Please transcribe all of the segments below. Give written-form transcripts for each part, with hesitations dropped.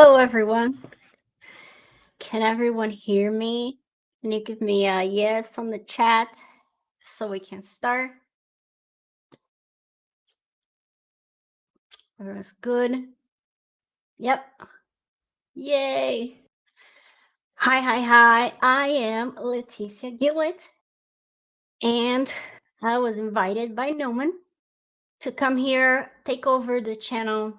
Hello, everyone. Can everyone hear me? Can you give me a yes on the chat so we can start? Everyone's good. Yep. Yay. Hi. I am Leticia Gillett, and I was invited by Gnomon to come here, take over the channel,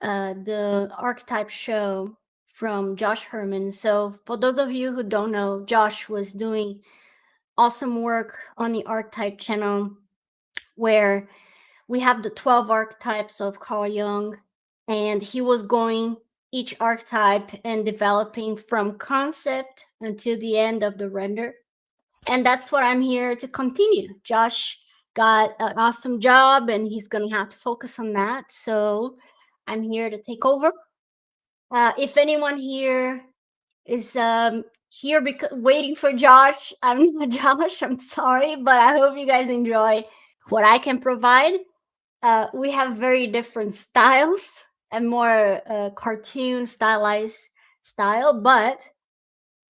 the Archetype show from Josh Herman. So, for those of you who don't know, Josh was doing awesome work on the Archetype channel where we have the 12 archetypes of Carl Jung, and he was going each archetype and developing from concept until the end of the render. And that's what I'm here to continue. Josh got an awesome job and he's going to have to focus on that. So I'm here to take over. If anyone here is here because waiting for Josh, I'm not Josh, I'm sorry, but I hope you guys enjoy what I can provide. We have very different styles and more cartoon stylized style, but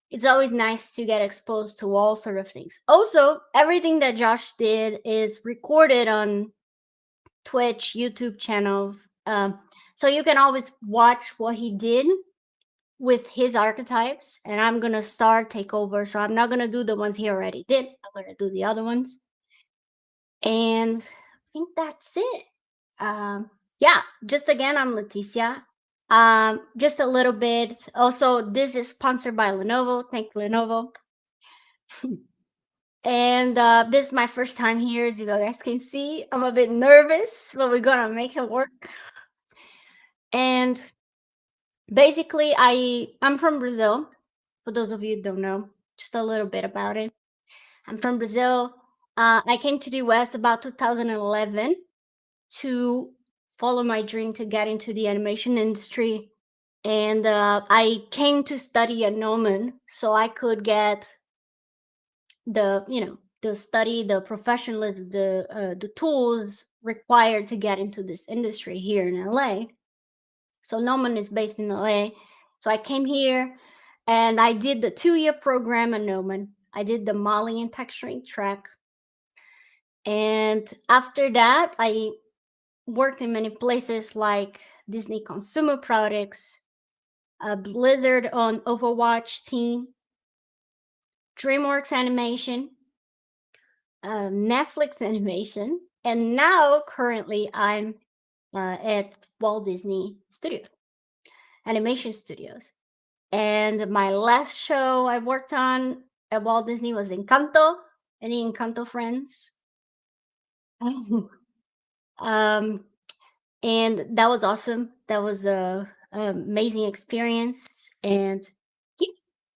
it's always nice to get exposed to all sort of things. Also, everything that Josh did is recorded on Twitch, YouTube channel. So you can always watch what he did with his archetypes, and I'm gonna take over. So I'm not gonna do the ones he already did. I'm gonna do the other ones. And I think that's it. Yeah, just again, I'm Leticia. Just a little bit. Also, this is sponsored by Lenovo. Thank Lenovo. And this is my first time here, as you guys can see. I'm a bit nervous, but we're gonna make it work. And basically, I'm from Brazil. For those of you who don't know, just a little bit about it. I'm from Brazil. I came to the US about 2011 to follow my dream to get into the animation industry. And I came to study at Gnomon so I could get the study, the professionalism, the tools required to get into this industry here in LA. So Gnomon is based in LA. So I came here and I did the 2-year program at Gnomon. I did the modeling and texturing track. And after that, I worked in many places like Disney Consumer Products, Blizzard on Overwatch team, DreamWorks Animation, Netflix Animation, and now currently I'm at Walt Disney Studios, Animation Studios. And my last show I worked on at Walt Disney was Encanto. Any Encanto friends? And that was awesome. That was a amazing experience. And yeah,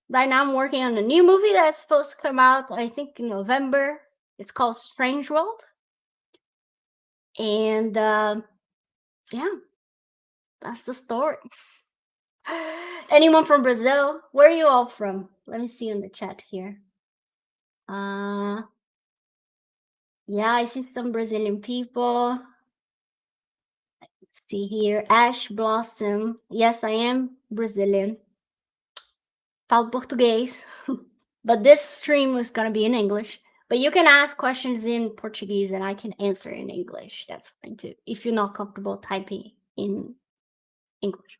right now I'm working on a new movie that's supposed to come out, I think, in November. It's called Strange World. And yeah, that's the story. Anyone from Brazil? Where are you all from? Let me see in the chat here. Yeah, I see some Brazilian people. Let's see here. Ash Blossom. Yes, I am Brazilian. Falo português. But this stream was going to be in English. But you can ask questions in Portuguese and I can answer in English. That's fine too, if you're not comfortable typing in English.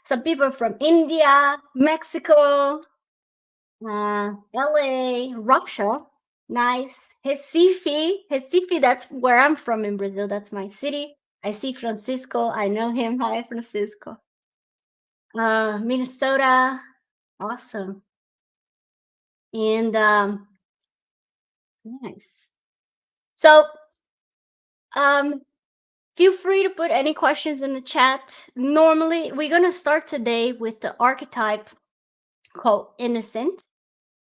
Some people from India, Mexico, LA, Russia. Nice. Recife, that's where I'm from in Brazil. That's my city. I see Francisco. I know him. Hi, Francisco. Minnesota. Awesome. And nice. So feel free to put any questions in the chat. Normally, we're gonna start today with the archetype called Innocent.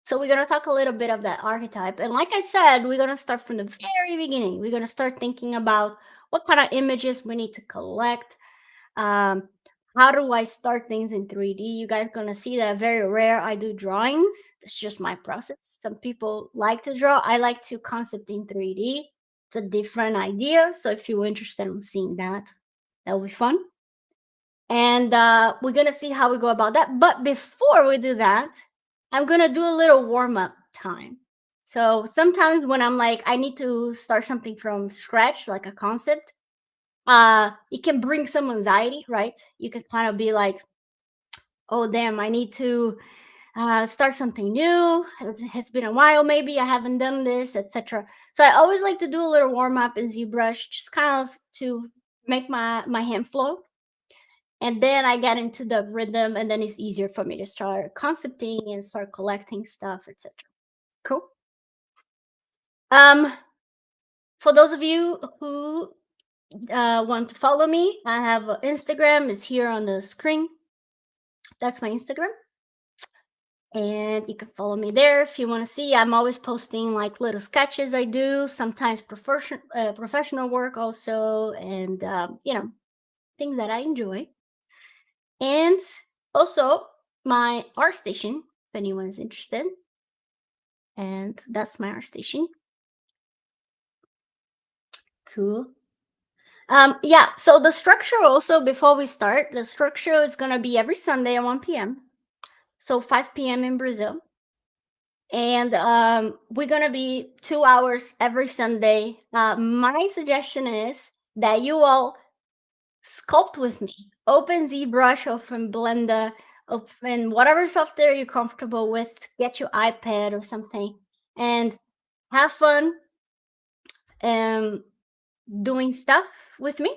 So we're gonna talk a little bit of that archetype. And like I said, we're gonna start from the very beginning. We're gonna start thinking about what kind of images we need to collect. How do I start things in 3D? You guys gonna see that very rare I do drawings. It's just my process. Some people like to draw. I like to concept in 3D. It's a different idea. So if you're interested in seeing that, that'll be fun. And we're gonna see how we go about that. But before we do that, I'm gonna do a little warm-up time. So sometimes when I'm like, I need to start something from scratch, like a concept, it can bring some anxiety, right? You can kind of be like, oh damn, I need to start something new. It's been a while, maybe I haven't done this, etc. So I always like to do a little warm-up in ZBrush, just kind of to make my hand flow. And then I get into the rhythm, and then it's easier for me to start concepting and start collecting stuff, etc. Cool. Um, for those of you who want to follow me, I have Instagram. It's here on the screen. That's my Instagram, and you can follow me there if you want to see. I'm always posting like little sketches I do, sometimes professional work also, and things that I enjoy. And also my art station, if anyone's interested. And that's my art station. Cool. Yeah, so the structure also, before we start, the structure is gonna be every Sunday at 1 p.m. So 5 p.m. in Brazil. And we're gonna be 2 hours every Sunday. My suggestion is that you all sculpt with me. Open ZBrush, open Blender, open whatever software you're comfortable with. Get your iPad or something, and have fun doing stuff with me.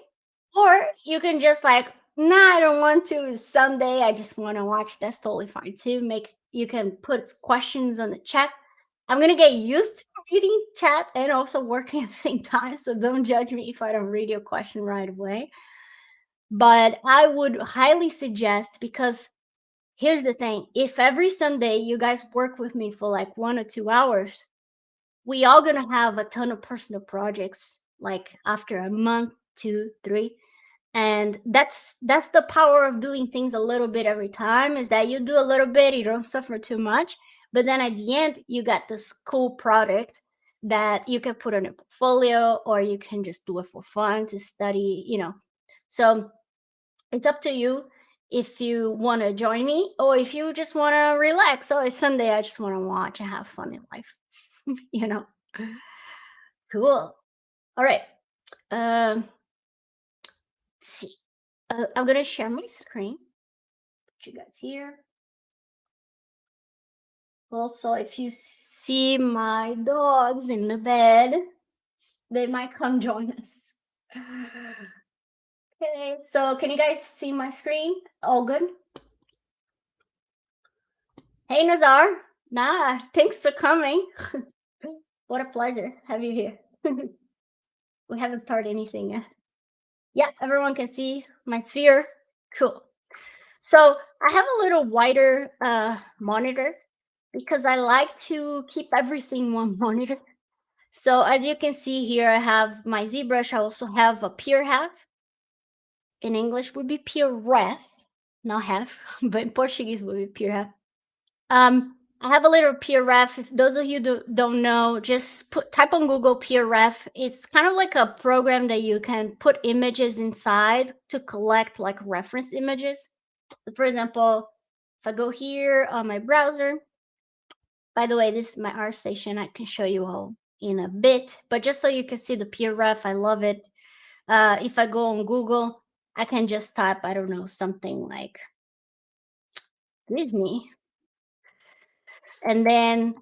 Or you can just like, nah, I don't want to. It's Sunday. I just want to watch. That's totally fine too. You can put questions on the chat. I'm gonna get used to reading chat and also working at the same time. So don't judge me if I don't read your question right away. But I would highly suggest, because here's the thing: if every Sunday you guys work with me for like 1 or 2 hours, we all gonna have a ton of personal projects like after a month, 2, 3. And that's the power of doing things a little bit every time, is that you do a little bit, you don't suffer too much, but then at the end you got this cool product that you can put on a portfolio, or you can just do it for fun to study. So it's up to you if you want to join me, or if you just want to relax. Oh, it's Sunday, I just want to watch and have fun in life. you know Cool. All right. Let's see. I'm gonna share my screen. Put you guys here. Also, if you see my dogs in the bed, they might come join us. Okay, so can you guys see my screen? All good? Hey, Nazar. Nah, thanks for coming. What a pleasure have you here. We haven't started anything yet. Yeah, everyone can see my sphere. Cool. So I have a little wider monitor because I like to keep everything one monitor. So as you can see here, I have my ZBrush. I also have a peer half. In English would be peer ref, not half, but in Portuguese would be peer half. I have a little peer ref. If those of you don't know, just type on Google peer ref. It's kind of like a program that you can put images inside to collect like reference images. For example, if I go here on my browser, by the way, this is my art station. I can show you all in a bit, but just so you can see the peer ref, I love it. If I go on Google, I can just type, I don't know, something like Disney. And then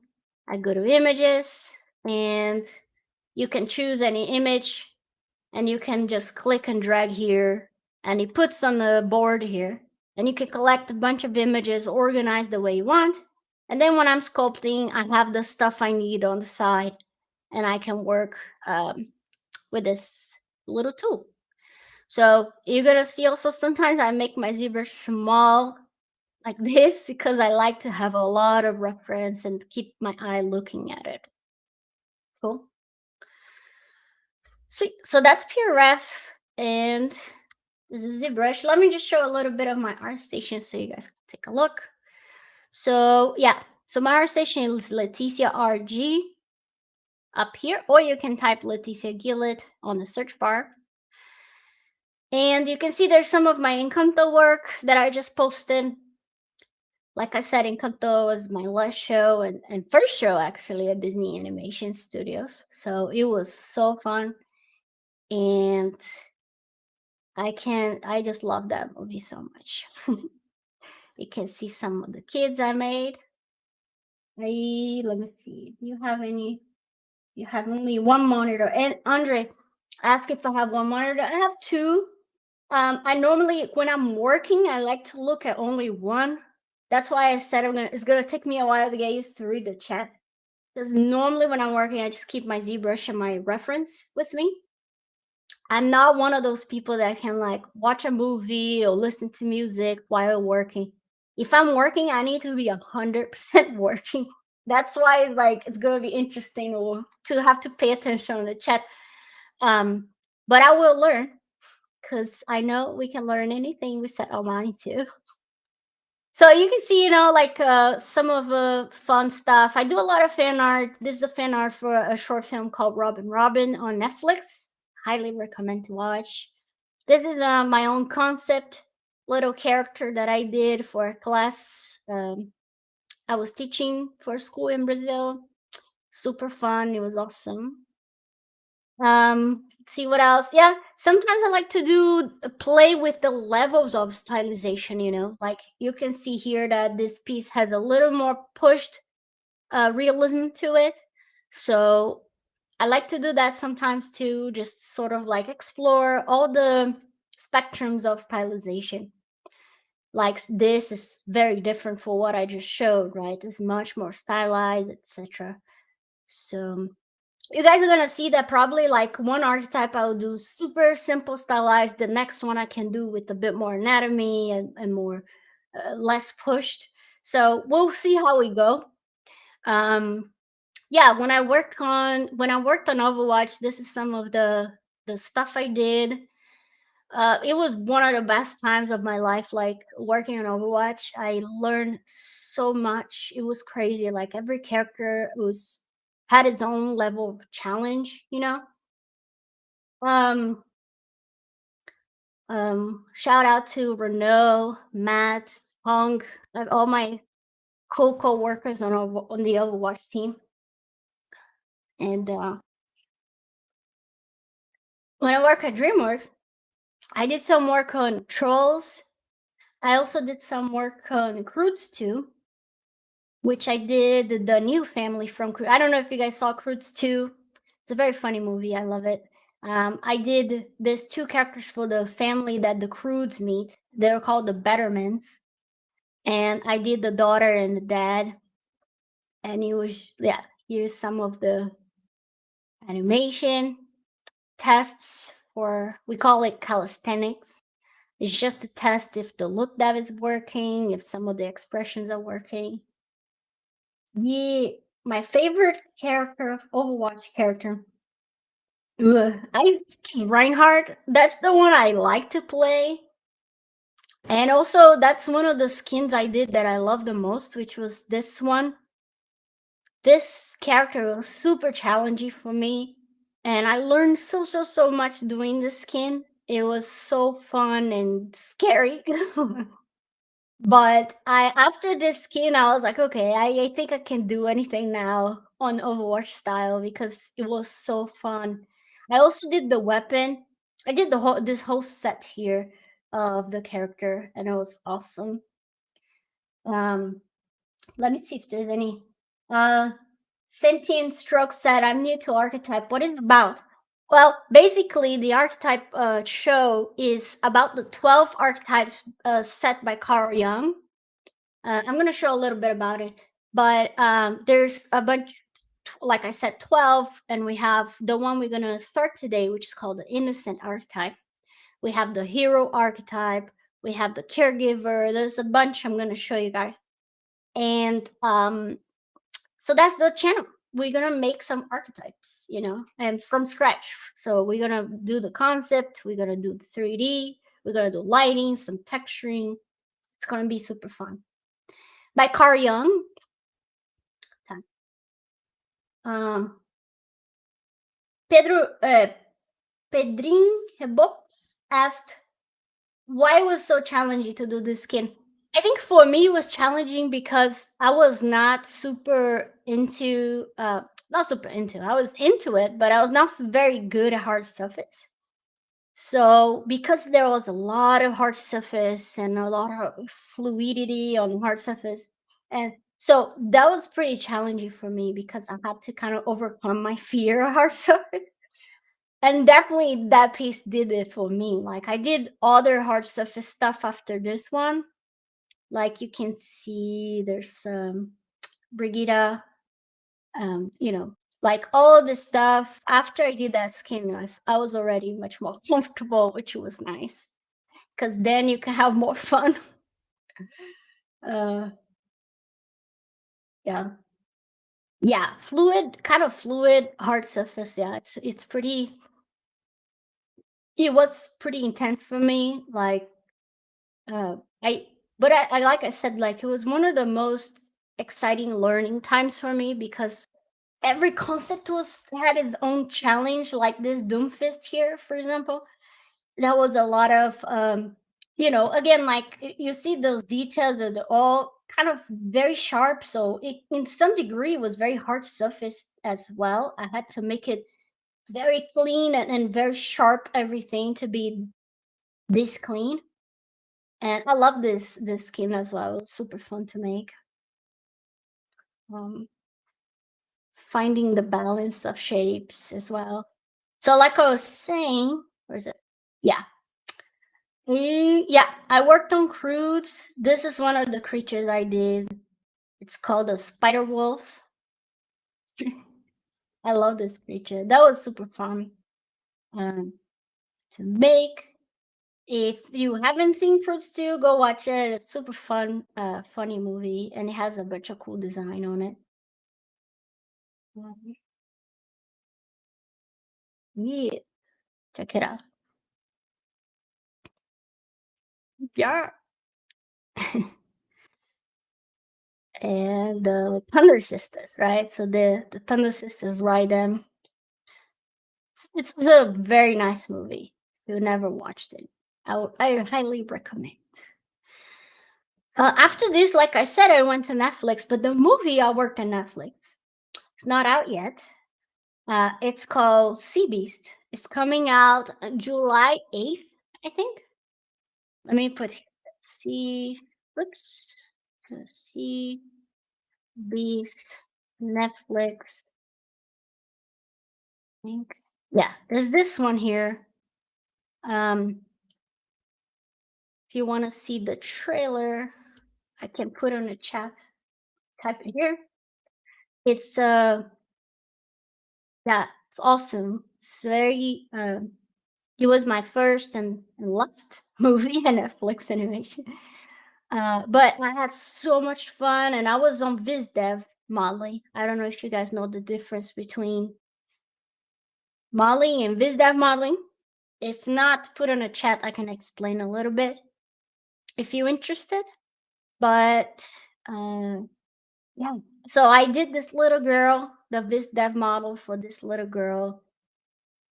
I go to images, and you can choose any image, and you can just click and drag here, and it puts on the board here, and you can collect a bunch of images organized the way you want. And then when I'm sculpting, I have the stuff I need on the side, and I can work with this little tool. So you're gonna see also sometimes I make my zebra small like this because I like to have a lot of reference and keep my eye looking at it. Cool. Sweet. So that's pure ref, and this is ZBrush. Let me just show a little bit of my art station so you guys can take a look. So yeah, so my art station is Leticia RG up here, or you can type Leticia Gillett on the search bar. And you can see there's some of my Encanto work that I just posted. Like I said, Encanto was my last show and first show actually at Disney Animation Studios. So it was so fun. And I just love that movie so much. You can see some of the kids I made. Let me see. Do you have any? You have only one monitor. And Andre asked if I have one monitor. I have two. I normally, when I'm working, I like to look at only one. That's why I said it's gonna take me a while to get used to read the chat. Because normally when I'm working, I just keep my ZBrush and my reference with me. I'm not one of those people that can like watch a movie or listen to music while working. If I'm working, I need to be 100% working. That's why like it's gonna be interesting or to have to pay attention on the chat. But I will learn because I know we can learn anything we set our mind to. So you can see, like some of the fun stuff. I do a lot of fan art. This is a fan art for a short film called Robin Robin on Netflix. Highly recommend to watch. This is my own concept, little character that I did for a class. I was teaching for school in Brazil. Super fun. It was awesome. See what else? Yeah, sometimes I like to do play with the levels of stylization, like you can see here that this piece has a little more pushed realism to it. So I like to do that sometimes too, just sort of like explore all the spectrums of stylization. Like this is very different for what I just showed, right? It's much more stylized, etc. So you guys are gonna see that probably like one archetype I'll do super simple stylized. The next one I can do with a bit more anatomy and more less pushed. So we'll see how we go. Yeah, when I worked on Overwatch, this is some of the stuff I did. It was one of the best times of my life, like working on Overwatch. I learned so much. It was crazy. Like every character was had its own level of challenge. Um, Shout out to Renaud, Matt, Hong, like all my cool co-workers on the Overwatch team. And when I work at DreamWorks, I did some work on Trolls. I also did some work on Croods too, which I did the new family from Croods. I don't know if you guys saw Croods 2. It's a very funny movie. I love it. I did these two characters for the family that the Croods meet. They're called the Bettermans. And I did the daughter and the dad. And it was, yeah, here's some of the animation tests for, we call it calisthenics. It's just to test if the look dev is working, if some of the expressions are working. My favorite character, Overwatch character, I think Reinhardt. That's the one I like to play. And also, that's one of the skins I did that I love the most, which was this one. This character was super challenging for me, and I learned so much doing this skin. It was so fun and scary. But after this skin, I was like, okay, I think I can do anything now on Overwatch style because it was so fun. I also did the weapon. I did this whole set here of the character, and it was awesome. Um, Let me see if there's any. Sentient Stroke said, "I'm new to Archetype. What is it about?" Well, basically, the Archetype show is about the 12 archetypes set by Carl Jung. I'm going to show a little bit about it, but there's a bunch, like I said, 12, and we have the one we're going to start today, which is called the Innocent Archetype. We have the Hero Archetype. We have the Caregiver. There's a bunch I'm going to show you guys. And so that's the channel. We're going to make some archetypes, and from scratch. So we're going to do the concept. We're going to do the 3D. We're going to do lighting, some texturing. It's going to be super fun. By Carl Jung. Pedrin Hebok asked, why it was so challenging to do this skin. I think for me it was challenging because I was not super into not super into. I was into it, but I was not very good at hard surface. So because there was a lot of hard surface and a lot of fluidity on hard surface, and so that was pretty challenging for me because I had to kind of overcome my fear of hard surface. And definitely that piece did it for me. Like I did other hard surface stuff after this one. Like you can see there's Brigida, you know, like all the stuff. After I did that skin knife, I was already much more comfortable, which was nice. Because then you can have more fun. Uh yeah. Yeah, fluid, kind of fluid, hard surface. Yeah, it's pretty it was pretty intense for me. Like I but I like I said, like it was one of the most exciting learning times for me because every concept was had its own challenge, like this Doomfist here, for example. That was a lot of again, like you see those details are all kind of very sharp. So it in some degree was very hard surface as well. I had to make it very clean and very sharp everything to be this clean. And I love this skin as well. It was super fun to make. Um, Finding the balance of shapes as well. So, like I was saying, where is it? Yeah, yeah. I worked on crudes. This is one of the creatures I did. It's called a spider wolf. I love this creature. That was super fun um, to make. If you haven't seen Fruits 2, go watch it. It's super fun, funny movie, and it has a bunch of cool design on it. Mhm. Yeah, check it out. Yeah. And the Thunder Sisters, right? So the Thunder Sisters ride them. It's a very nice movie. If you never watched it, I highly recommend. After this, like I said, I went to Netflix, but the movie I worked on Netflix. It's not out yet. It's called Sea Beast. It's coming out July 8th, I think. Let me put here. Sea, whoops, Sea Beast, Netflix. I think. Yeah, there's this one here. Um, if you want to see the trailer, I can put on a chat. Type it here. It's yeah, it's awesome. It's very it was my first and last movie in Netflix animation. But I had so much fun and I was on VizDev modeling. I don't know if you guys know the difference between modeling and VizDev modeling. If not, put on a chat. I can explain a little bit if you're interested. But uh, yeah, so I did this little girl, the VizDev model for this little girl,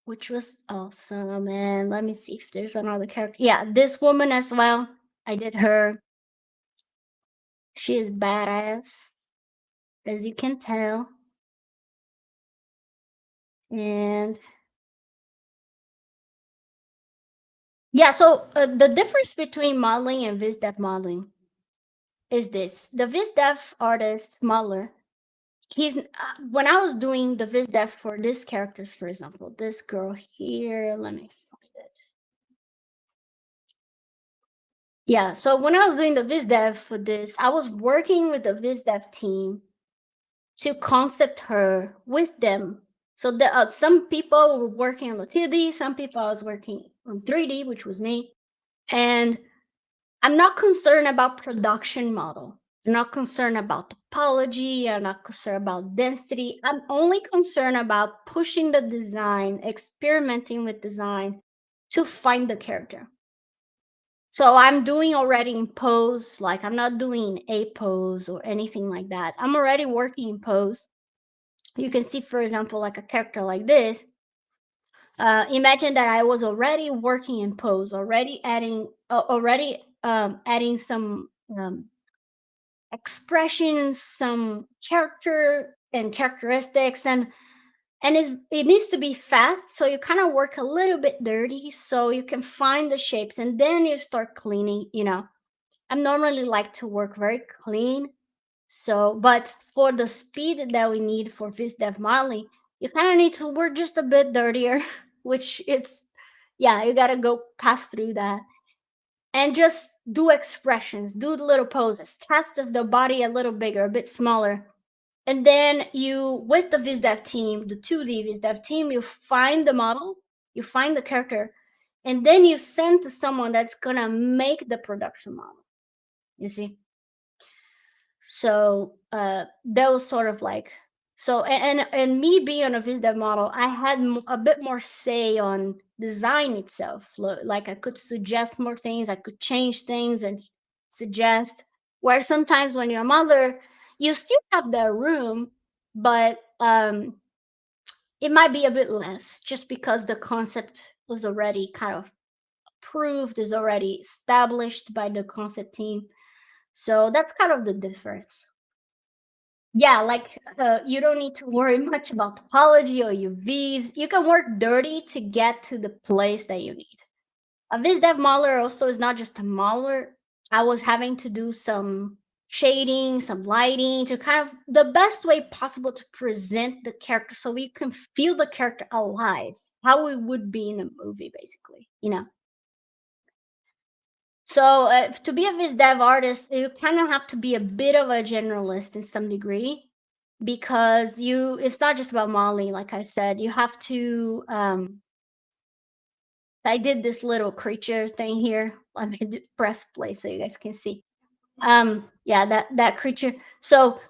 which was awesome. And let me see if there's another character. Yeah, this woman as well. I did her. She is badass, as you can tell. And yeah, so the difference between modeling and VizDev modeling is this: the VizDev artist modeler, when I was doing the VizDev for these characters, for example, this girl here, let me find it. Yeah, so when I was doing the VizDev for this, I was working with the VizDev team to concept her with them. So there are some people were working on the 2D, some people I was working on 3D, which was me. And I'm not concerned about production model. I'm not concerned about topology. I'm not concerned about density. I'm only concerned about pushing the design, experimenting with design to find the character. So I'm doing already in pose, like I'm not doing a pose or anything like that. I'm already working in pose. You can see, for example, like a character like this. Imagine that I was already working in pose, already adding some expressions, some character and characteristics, and it needs to be fast. So you kind of work a little bit dirty, so you can find the shapes, and then you start cleaning. I normally like to work very clean. So, but for the speed that we need for VisDev modeling, you kind of need to work just a bit dirtier, which it's, yeah, you got to go pass through that and just do expressions, do the little poses, test if the body a little bigger, a bit smaller. And then you, with the VisDev team, the 2D VisDev team, you find the model, you find the character, and then you send to someone that's gonna make the production model. You see? So that was sort of like, so and me being on a VisDev model, I had a bit more say on design itself. Like I could suggest more things, I could change things and suggest. Where sometimes when you're a modeler, you still have that room, but it might be a bit less just because the concept was already kind of approved, is already established by the concept team. So that's kind of the difference. Yeah, like, you don't need to worry much about topology or UVs. You can work dirty to get to the place that you need. A VisDev modeler also is not just a modeler. I was having to do some shading, some lighting to kind of the best way possible to present the character so we can feel the character alive, how it would be in a movie, basically. So to be a VisDev artist, you kind of have to be a bit of a generalist in some degree because it's not just about modeling, like I said. You have to I did this little creature thing here. Let me press play so you guys can see. Yeah, that creature. So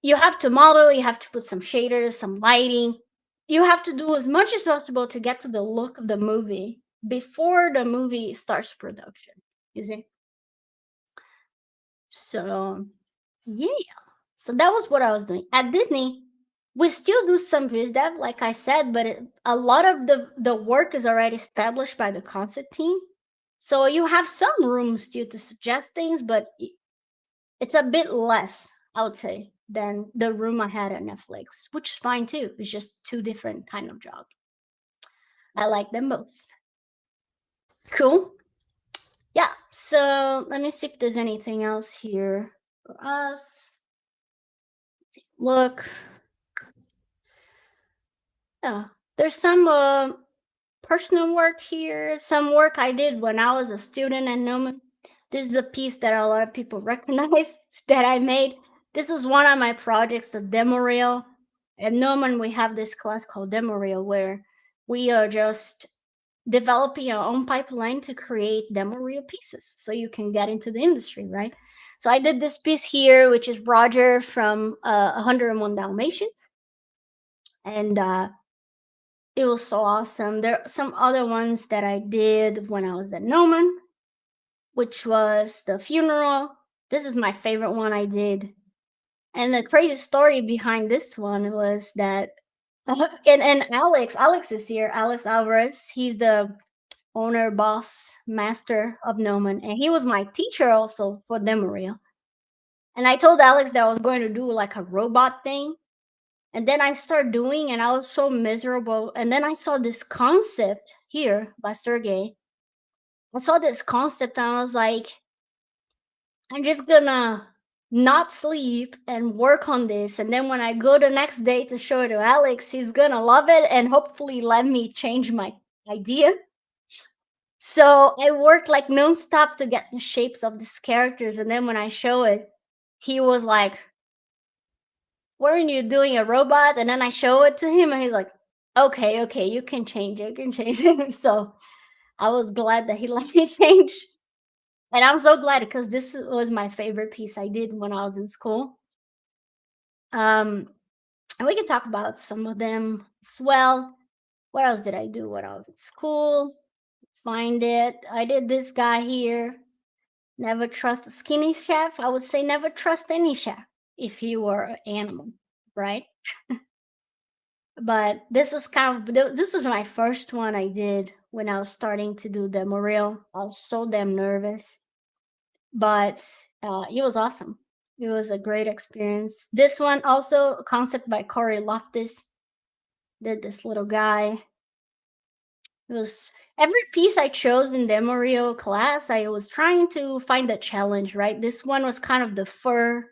you have to model, you have to put some shaders, some lighting. You have to do as much as possible to get to the look of the movie before the movie starts production. You see? So yeah. So that was what I was doing. At Disney, we still do some viz dev, like I said, but a lot of the work is already established by the concept team. So you have some room still to suggest things, but it's a bit less, I would say, than the room I had at Netflix, which is fine too. It's just two different kind of jobs. I like them both. Cool. Yeah. So let me see if there's anything else here for us. Look. Yeah. There's some personal work here, some work I did when I was a student at Gnomon. This is a piece that a lot of people recognize that I made. This is one of my projects, the demo reel. At Gnomon, we have this class called demo reel where we are just developing our own pipeline to create demo reel pieces so you can get into the industry, right? So I did this piece here, which is Roger from 101 Dalmatians. And it was so awesome. There are some other ones that I did when I was at Gnomon, which was the funeral. This is my favorite one I did. And the crazy story behind this one was that and Alex is here. Alex Alvarez. He's the owner, boss, master of Gnomon, and he was my teacher also for demo reel. And I told Alex that I was going to do like a robot thing. And then I started doing, and I was so miserable. And then I saw this concept here by Sergey. I saw this concept, and I was like, I'm just gonna not sleep and work on this. And then when I go the next day to show it to Alex, he's gonna love it and hopefully let me change my idea. So I worked like nonstop to get the shapes of these characters. And then when I show it, he was like, weren't you doing a robot? And then I show it to him and he's like, okay, you can change it, you can change it. So I was glad that he let me change. And I'm so glad because this was my favorite piece I did when I was in school. And we can talk about some of them as well. What else did I do when I was in school? Find it. I did this guy here. Never trust a skinny chef. I would say never trust any chef if you were an animal, right? But this was this was my first one I did when I was starting to do demo reel. I was so damn nervous, but it was awesome. It was a great experience. This one also a concept by Corey Loftus. Did this little guy. It was every piece I chose in demo reel class. I was trying to find a challenge. Right, this one was kind of the fur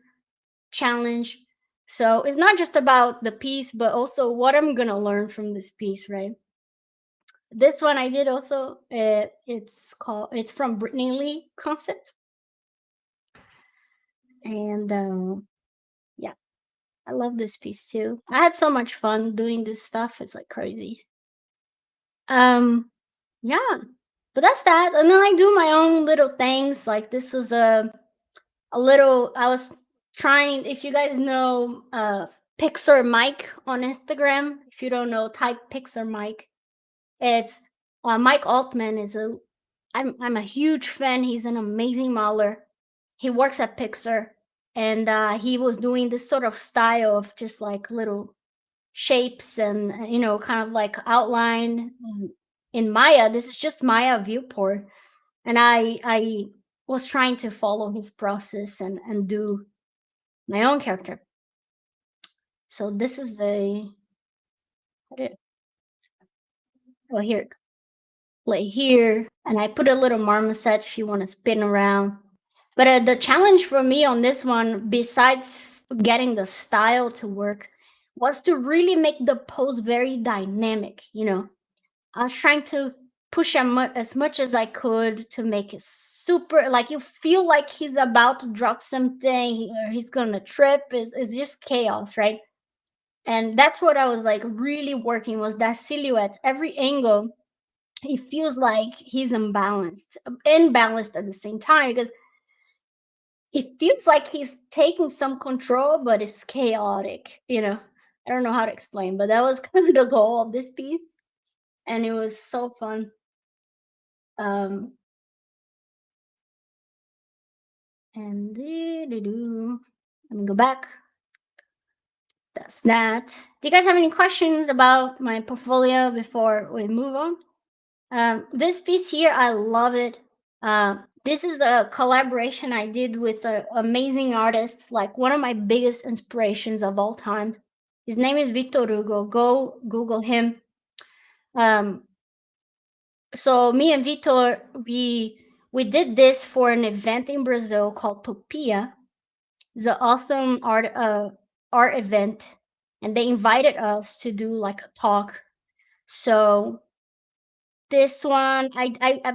challenge. So it's not just about the piece, but also what I'm gonna learn from this piece, right? This one I did also. It's from Brittany Lee concept, and yeah, I love this piece too. I had so much fun doing this stuff. It's like crazy. Um, yeah, but that's that. And then I do my own little things. Like this was a little. I was trying. If you guys know Pixar Mike on Instagram, if you don't know, type Pixar Mike. It's Mike Altman is a I'm a huge fan. He's an amazing modeler. He works at Pixar, and he was doing this sort of style of just like little shapes and kind of like outline in Maya. This is just Maya viewport, and I was trying to follow his process and do my own character. So this is what it- oh, here, play here, and I put a little marmoset if you want to spin around. But the challenge for me on this one, besides getting the style to work, was to really make the pose very dynamic. I was trying to push as much as I could to make it super, like you feel like he's about to drop something or he's gonna trip. It's just chaos, right? And that's what I was like really working was that silhouette. Every angle, he feels like he's imbalanced at the same time because it feels like he's taking some control, but it's chaotic. I don't know how to explain, but that was kind of the goal of this piece, and it was so fun. Um, and let me go back. That's that. Do you guys have any questions about my portfolio before we move on? This piece here, I love it. This is a collaboration I did with an amazing artist, like one of my biggest inspirations of all time. His name is Victor Hugo. Go Google him. Um, so me and Victor, we did this for an event in Brazil called Topia. It's an awesome art event, and they invited us to do like a talk. So this one,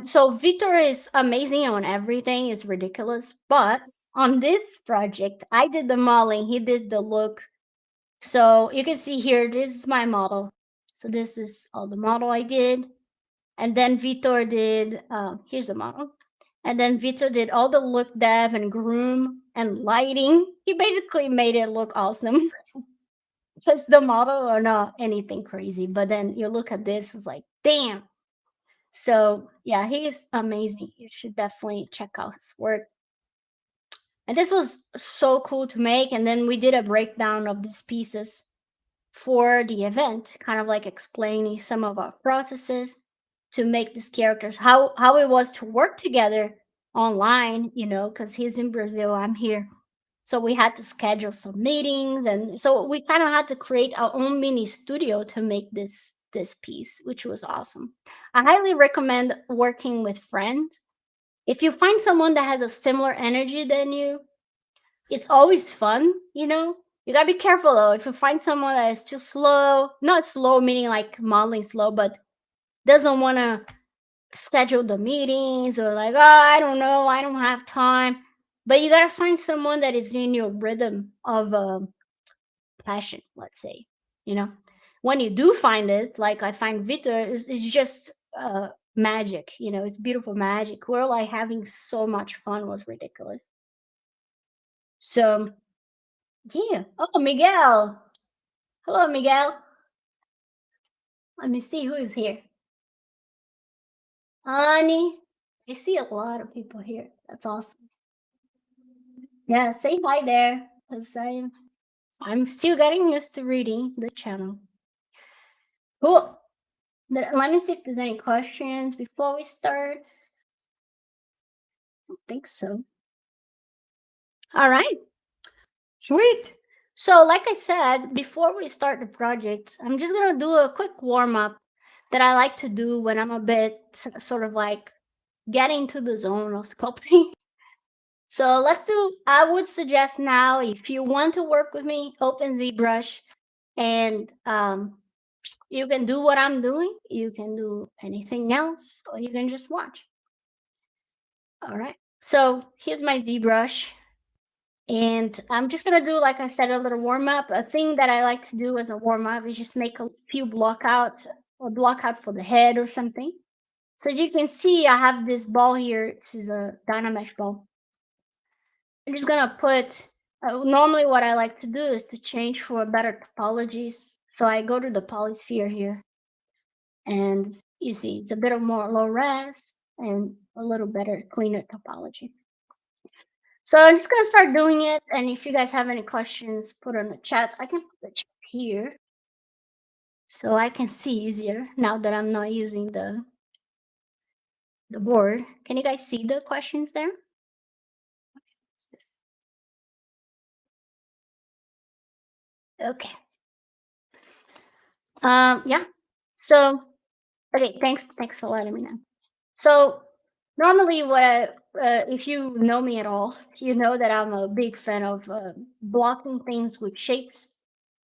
so Victor is amazing on everything. It's ridiculous, but on this project, I did the modeling. He did the look. So you can see here, this is my model. So this is all the model I did, and then Victor did. Here's the model, and then Victor did all the look dev and groom and lighting. He basically made it look awesome. Because the model are not anything crazy, but then you look at this, it's like, damn. So yeah, he is amazing. You should definitely check out his work. And this was so cool to make. And then we did a breakdown of these pieces for the event, kind of like explaining some of our processes to make these characters, how it was to work together online, because he's in Brazil, I'm here. So we had to schedule some meetings, and so we kind of had to create our own mini studio to make this piece, which was awesome. I highly recommend working with friends. If you find someone that has a similar energy than you, it's always fun. You gotta be careful though. If you find someone that is too slow, not slow meaning like modeling slow, but doesn't want to schedule the meetings, or like, oh, I don't know, I don't have time. But you gotta find someone that is in your rhythm of passion, let's say. You know, when you do find it, like I find Victor, it's just magic. It's beautiful magic. We're like having so much fun. It was ridiculous. So yeah. Oh, Miguel. Hello, Miguel. Let me see who is here. Ani. I see a lot of people here. That's awesome. Yeah, say hi there. 'Cause I'm still getting used to reading the channel. Cool. Let me see if there's any questions before we start. I don't think so. All right. Sweet. So, like I said, before we start the project, I'm just going to do a quick warm up that I like to do when I'm a bit sort of like getting to the zone of sculpting. So, I would suggest now, if you want to work with me, open ZBrush and you can do what I'm doing. You can do anything else, or you can just watch. All right. So, here's my ZBrush. And I'm just gonna do, like I said, a little warm up. A thing that I like to do as a warm up is just make a few block out for the head or something. So as you can see, I have this ball here. This is a Dynamesh ball. I'm just gonna put. Normally, what I like to do is to change for better topologies. So I go to the polysphere here, and you see it's a bit of more low res and a little better, cleaner topology. So I'm just gonna start doing it, and if you guys have any questions, put on the chat. I can put the chat here, so I can see easier now that I'm not using the board. Can you guys see the questions there? What's this? Okay. Yeah. So, okay. Thanks for letting me know. So normally, if you know me at all, you know that I'm a big fan of blocking things with shapes.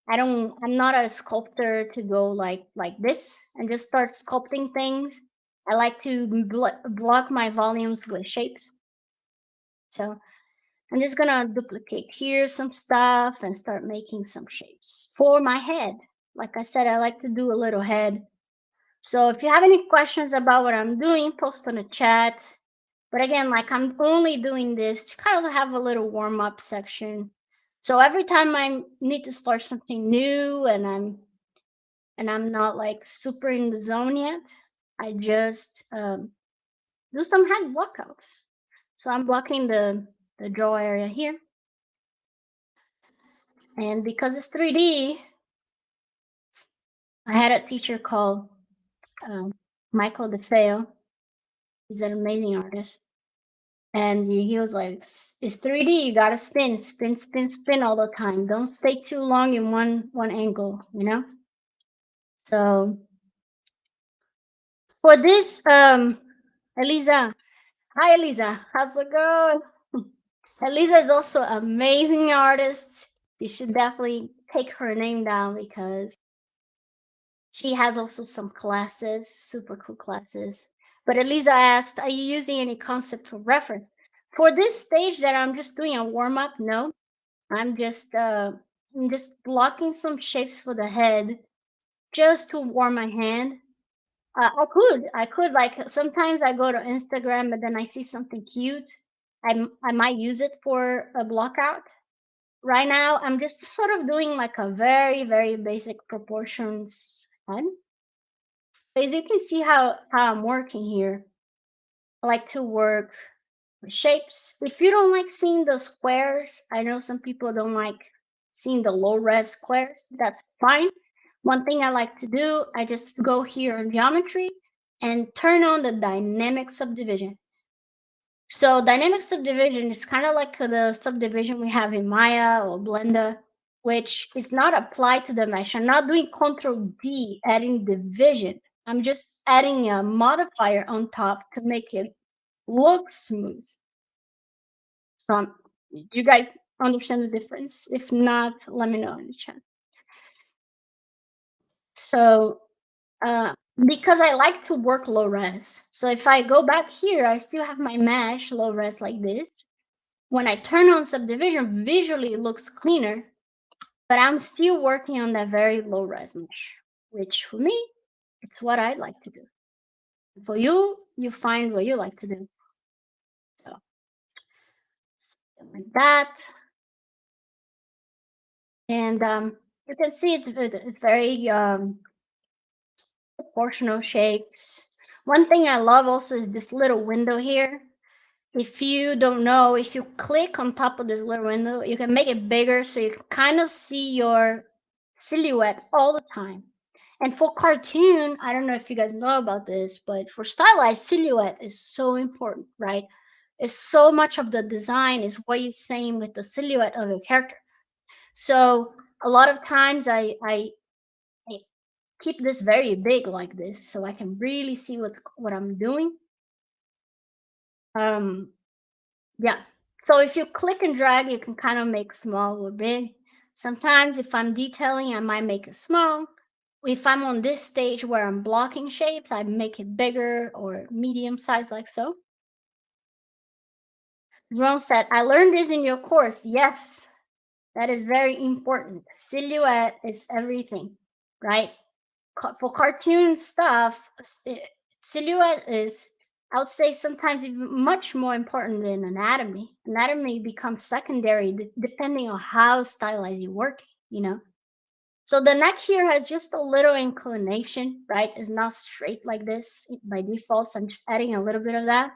I'm not a sculptor to go like this and just start sculpting things. I like to block my volumes with shapes. So I'm just gonna duplicate here some stuff and start making some shapes for my head. Like I said, I like to do a little head. So if you have any questions about what I'm doing, post on the chat. But again, like I'm only doing this to kind of have a little warm up section. So every time I need to start something new and I'm not like super in the zone yet, I just do some head blockouts. So I'm blocking the draw area here. And because it's 3D, I had a teacher called Michael DeFeo. He's an amazing artist. And he was like, it's 3D, you gotta spin, spin, spin, spin all the time. Don't stay too long in one angle, you know? So for this, Eliza. Hi Eliza, how's it going? Eliza is also an amazing artist. You should definitely take her name down because she has also some classes, super cool classes. But Eliza asked, are you using any concept for reference? For this stage that I'm just doing a warm-up, no. I'm just blocking some shapes for the head just to warm my hand. I could like sometimes I go to Instagram and then I see something cute. I might use it for a block out. Right now, I'm just sort of doing like a very, very basic proportions head. As you can see how I'm working here, I like to work with shapes. If you don't like seeing the squares, I know some people don't like seeing the low res squares. That's fine. One thing I like to do, I just go here on geometry and turn on the dynamic subdivision. So dynamic subdivision is kind of like the subdivision we have in Maya or Blender, which is not applied to the mesh. I'm not doing Control D, adding division. I'm just adding a modifier on top to make it look smooth. So do you guys understand the difference? If not, let me know in the chat. So because I like to work low res. So if I go back here, I still have my mesh low res like this. When I turn on subdivision, visually it looks cleaner, but I'm still working on that very low res mesh, which for me, it's what I like to do. For you, you find what you like to do. So like that. And you can see it's very proportional shapes. One thing I love also is this little window here. If you don't know, if you click on top of this little window, you can make it bigger so you can kind of see your silhouette all the time. And for cartoon, I don't know if you guys know about this, but for stylized, silhouette is so important, right? It's so much of the design is what you're saying with the silhouette of your character. So a lot of times I keep this very big like this so I can really see what I'm doing. Um, yeah. So if you click and drag, you can kind of make small or big. Sometimes if I'm detailing, I might make it small. If I'm on this stage where I'm blocking shapes, I make it bigger or medium size like so. Drone said, I learned this in your course. Yes, that is very important. Silhouette is everything, right? For cartoon stuff, silhouette is, I would say, sometimes even much more important than anatomy. Anatomy becomes secondary depending on how stylized you work, you know? So the neck here has just a little inclination, right? It's not straight like this by default. So I'm just adding a little bit of that.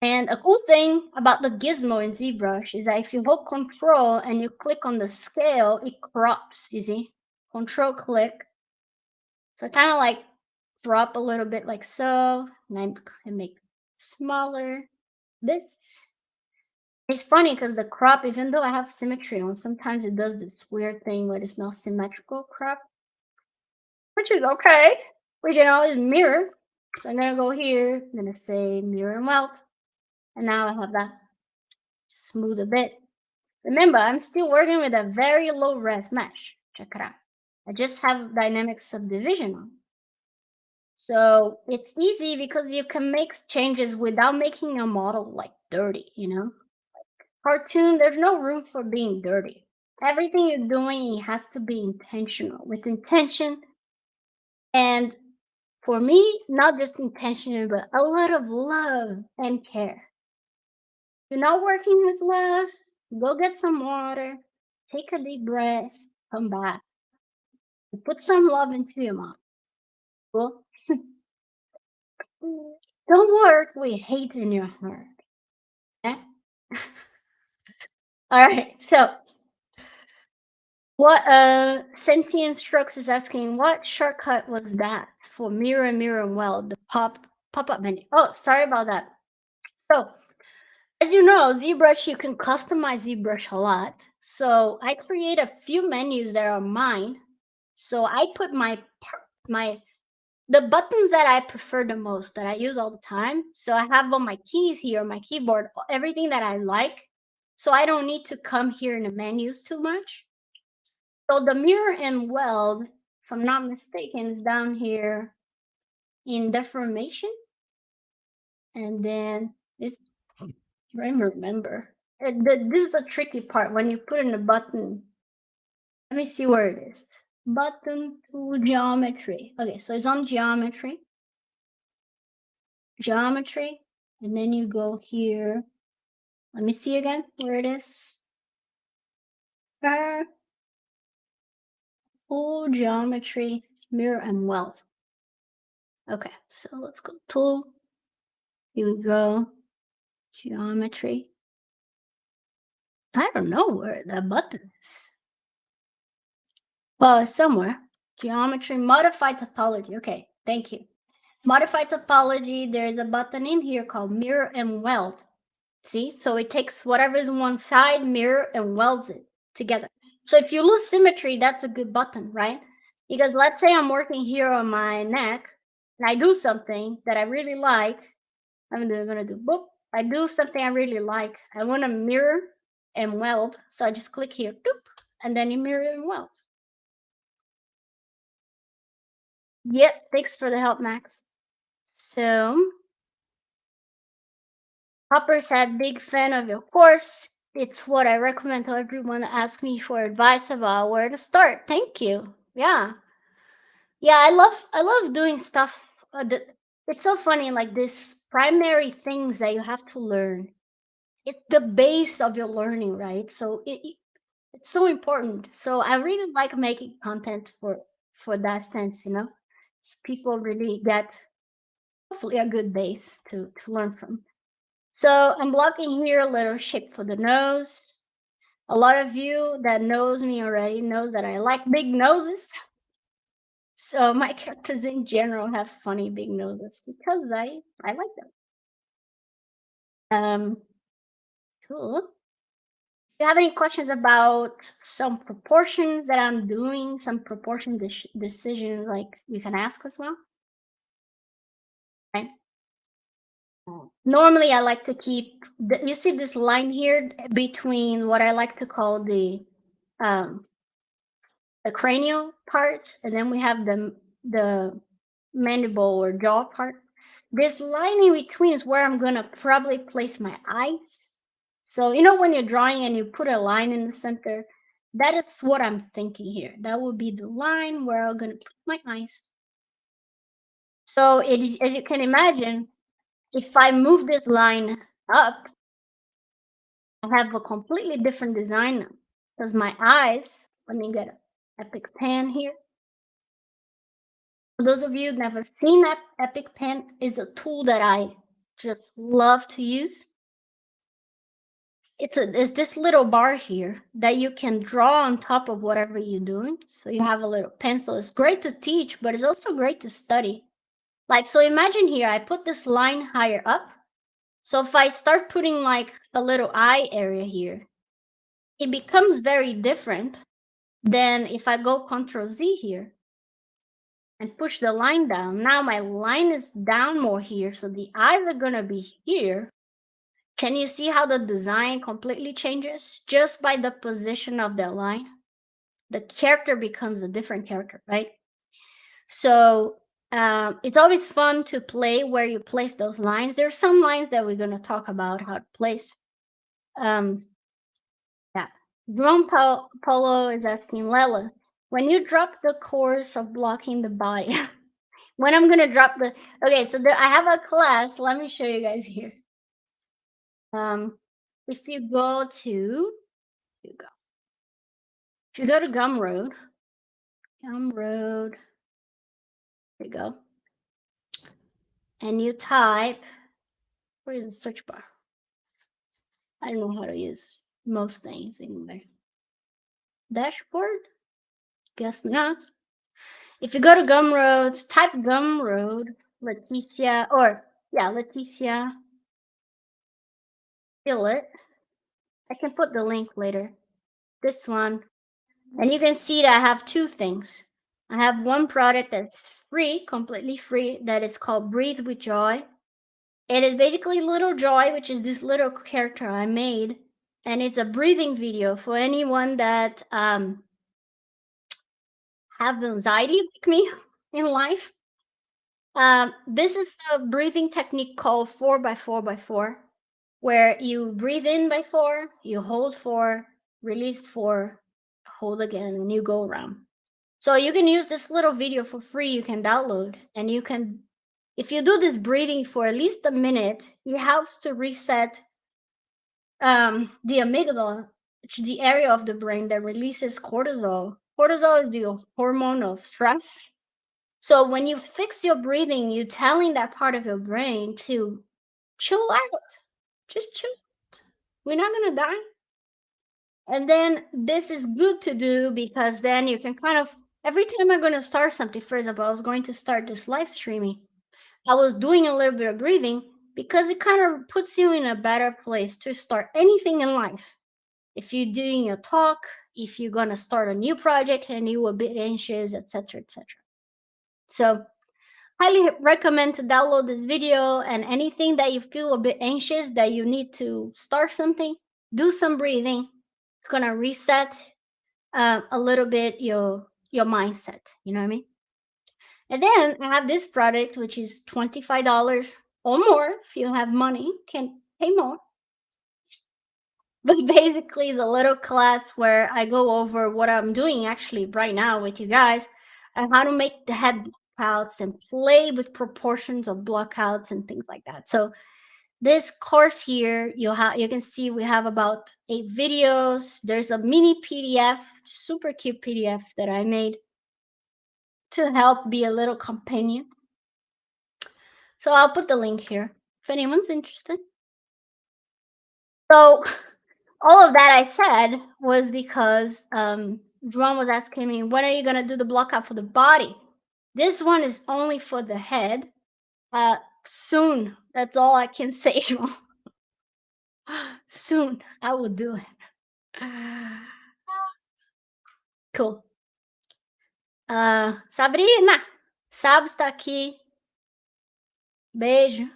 And a cool thing about the gizmo in ZBrush is that if you hold control and you click on the scale, it crops, you see? Control click. So kind of like drop a little bit like so, and then I make smaller. This it's funny because the crop, even though I have symmetry on, sometimes it does this weird thing where it's not symmetrical crop, which is okay. We can always mirror. So I'm gonna go here, I'm gonna say mirror and weld, and now I have that smooth a bit. Remember, I'm still working with a very low res mesh. Check it out. I just have dynamic subdivision on. So it's easy because you can make changes without making a model like dirty, you know? Cartoon, there's no room for being dirty. Everything you're doing has to be intentional with intention. And for me, not just intention, but a lot of love and care. You're not working with love, go get some water, take a deep breath, come back, and put some love into your mom. Cool? Don't work with hate in your heart. Okay? All right. So, what Sentient Strokes is asking, what shortcut was that for mirror, mirror, and weld, the pop-up menu? Oh, sorry about that. So, as you know, ZBrush, you can customize ZBrush a lot. So I create a few menus that are mine. So I put my the buttons that I prefer the most, that I use all the time. So I have all my keys here, my keyboard, everything that I like. So I don't need to come here in the menus too much. So the mirror and weld, if I'm not mistaken, is down here in deformation. And then this, I remember. This is the tricky part when you put in a button. Let me see where it is. Button to geometry. Okay, so it's on geometry. Geometry. And then you go here. Let me see again where it is. Full geometry, mirror and weld. Okay, so let's go tool. Here we go. Geometry. I don't know where that button is. Well, it's somewhere. Geometry, modify topology. Okay, thank you. Modify topology, there's a button in here called mirror and weld. See, so it takes whatever's on one side, mirror, and welds it together. So if you lose symmetry, that's a good button, right? Because let's say I'm working here on my neck and I do something that I really like. I'm gonna do boop. I do something I really like. I want to mirror and weld. So I just click here, doop, and then you mirror and weld. Yep, thanks for the help, Max. So Hopper said, big fan of your course. It's what I recommend to everyone that asks me for advice about where to start. Thank you. Yeah. Yeah, I love doing stuff. It's so funny, like this primary things that you have to learn. It's the base of your learning, right? So it's so important. So I really like making content for that sense, you know. So people really get hopefully a good base to learn from. So I'm blocking here a little shape for the nose. A lot of you that knows me already knows that I like big noses. So my characters in general have funny big noses because I like them. Cool. If you have any questions about some proportions that I'm doing, some proportion decisions, like you can ask as well. Right? Normally, I like to keep. You see this line here between what I like to call um, the cranial part, and then we have the mandible or jaw part. This line in between is where I'm gonna probably place my eyes. So you know when you're drawing and you put a line in the center, that is what I'm thinking here. That would be the line where I'm gonna put my eyes. So it is, as you can imagine, if I move this line up, I have a completely different design now. Because my eyes, let me get an epic pen here. For those of you who've never seen that, epic pen is a tool that I just love to use. It's this little bar here that you can draw on top of whatever you're doing. So you have a little pencil. It's great to teach, but it's also great to study. Like, so imagine here, I put this line higher up. So if I start putting like a little eye area here, it becomes very different than if I go Control Z here and push the line down. Now my line is down more here, so the eyes are gonna be here. Can you see how the design completely changes just by the position of that line? The character becomes a different character, right? So it's always fun to play where you place those lines. There's some lines that we're gonna talk about how to place. Um, yeah. Polo is asking Lela, when you drop the course of blocking the body, when I'm gonna drop the, okay, so I have a class, let me show you guys here. If you go to, if you go to Gumroad, there you go, and you type, where is the search bar? I don't know how to use most things anyway. Dashboard? Guess not. If you go to Gumroad, type Gumroad, Leticia, or yeah, Leticia Gillett. I can put the link later. This one. And you can see that I have two things. I have one product that's free, completely free, that is called Breathe with Joy. It is basically Little Joy, which is this little character I made. And it's a breathing video for anyone that have anxiety like me in life. This is a breathing technique called 4x4x4, where you breathe in by 4, you hold 4, release 4, hold again, and you go around. So you can use this little video for free. You can download, and you can, if you do this breathing for at least a minute, it helps to reset the amygdala, which is the area of the brain that releases cortisol. Cortisol is the hormone of stress. So when you fix your breathing, you're telling that part of your brain to chill out, just chill out. We're not gonna die. And then this is good to do because then you can kind of, every time I'm gonna start something, for example, I was going to start this live streaming, I was doing a little bit of breathing because it kind of puts you in a better place to start anything in life. If you're doing a talk, if you're gonna start a new project and you're a bit anxious, etc., etc. So highly recommend to download this video, and anything that you feel a bit anxious that you need to start something, do some breathing. It's gonna reset a little bit your mindset. You know what I mean? And then I have this product which is $25 or more. If you have money, can pay more. But basically, it's a little class where I go over what I'm doing actually right now with you guys, and how to make the head blockouts and play with proportions of blockouts and things like that. So this course here, you can see we have about 8 videos. There's a mini PDF, super cute PDF that I made to help be a little companion. So I'll put the link here if anyone's interested. So all of that I said was because Juan was asking me, when are you gonna do the block out for the body? This one is only for the head. Uh, soon. That's all I can say, João. Soon, I will do it. Cool. Sabrina, Sabs está aqui. Beijo.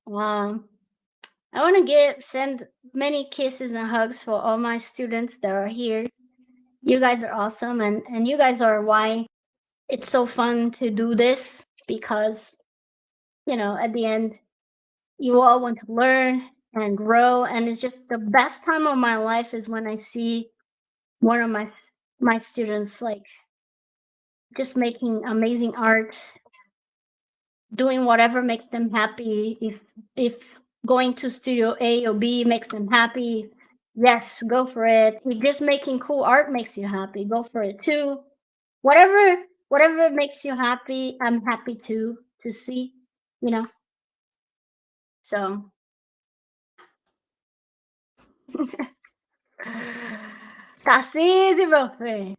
I want to send many kisses and hugs for all my students that are here. You guys are awesome, and you guys are why it's so fun to do this, because at the end you all want to learn and grow, and it's just the best time of my life is when I see one of my students like just making amazing art, doing whatever makes them happy. If going to studio A or B makes them happy, yes, go for it. If just making cool art makes you happy, go for it too. Whatever makes you happy, I'm happy to see, you know. So Tarcísio, meu filho.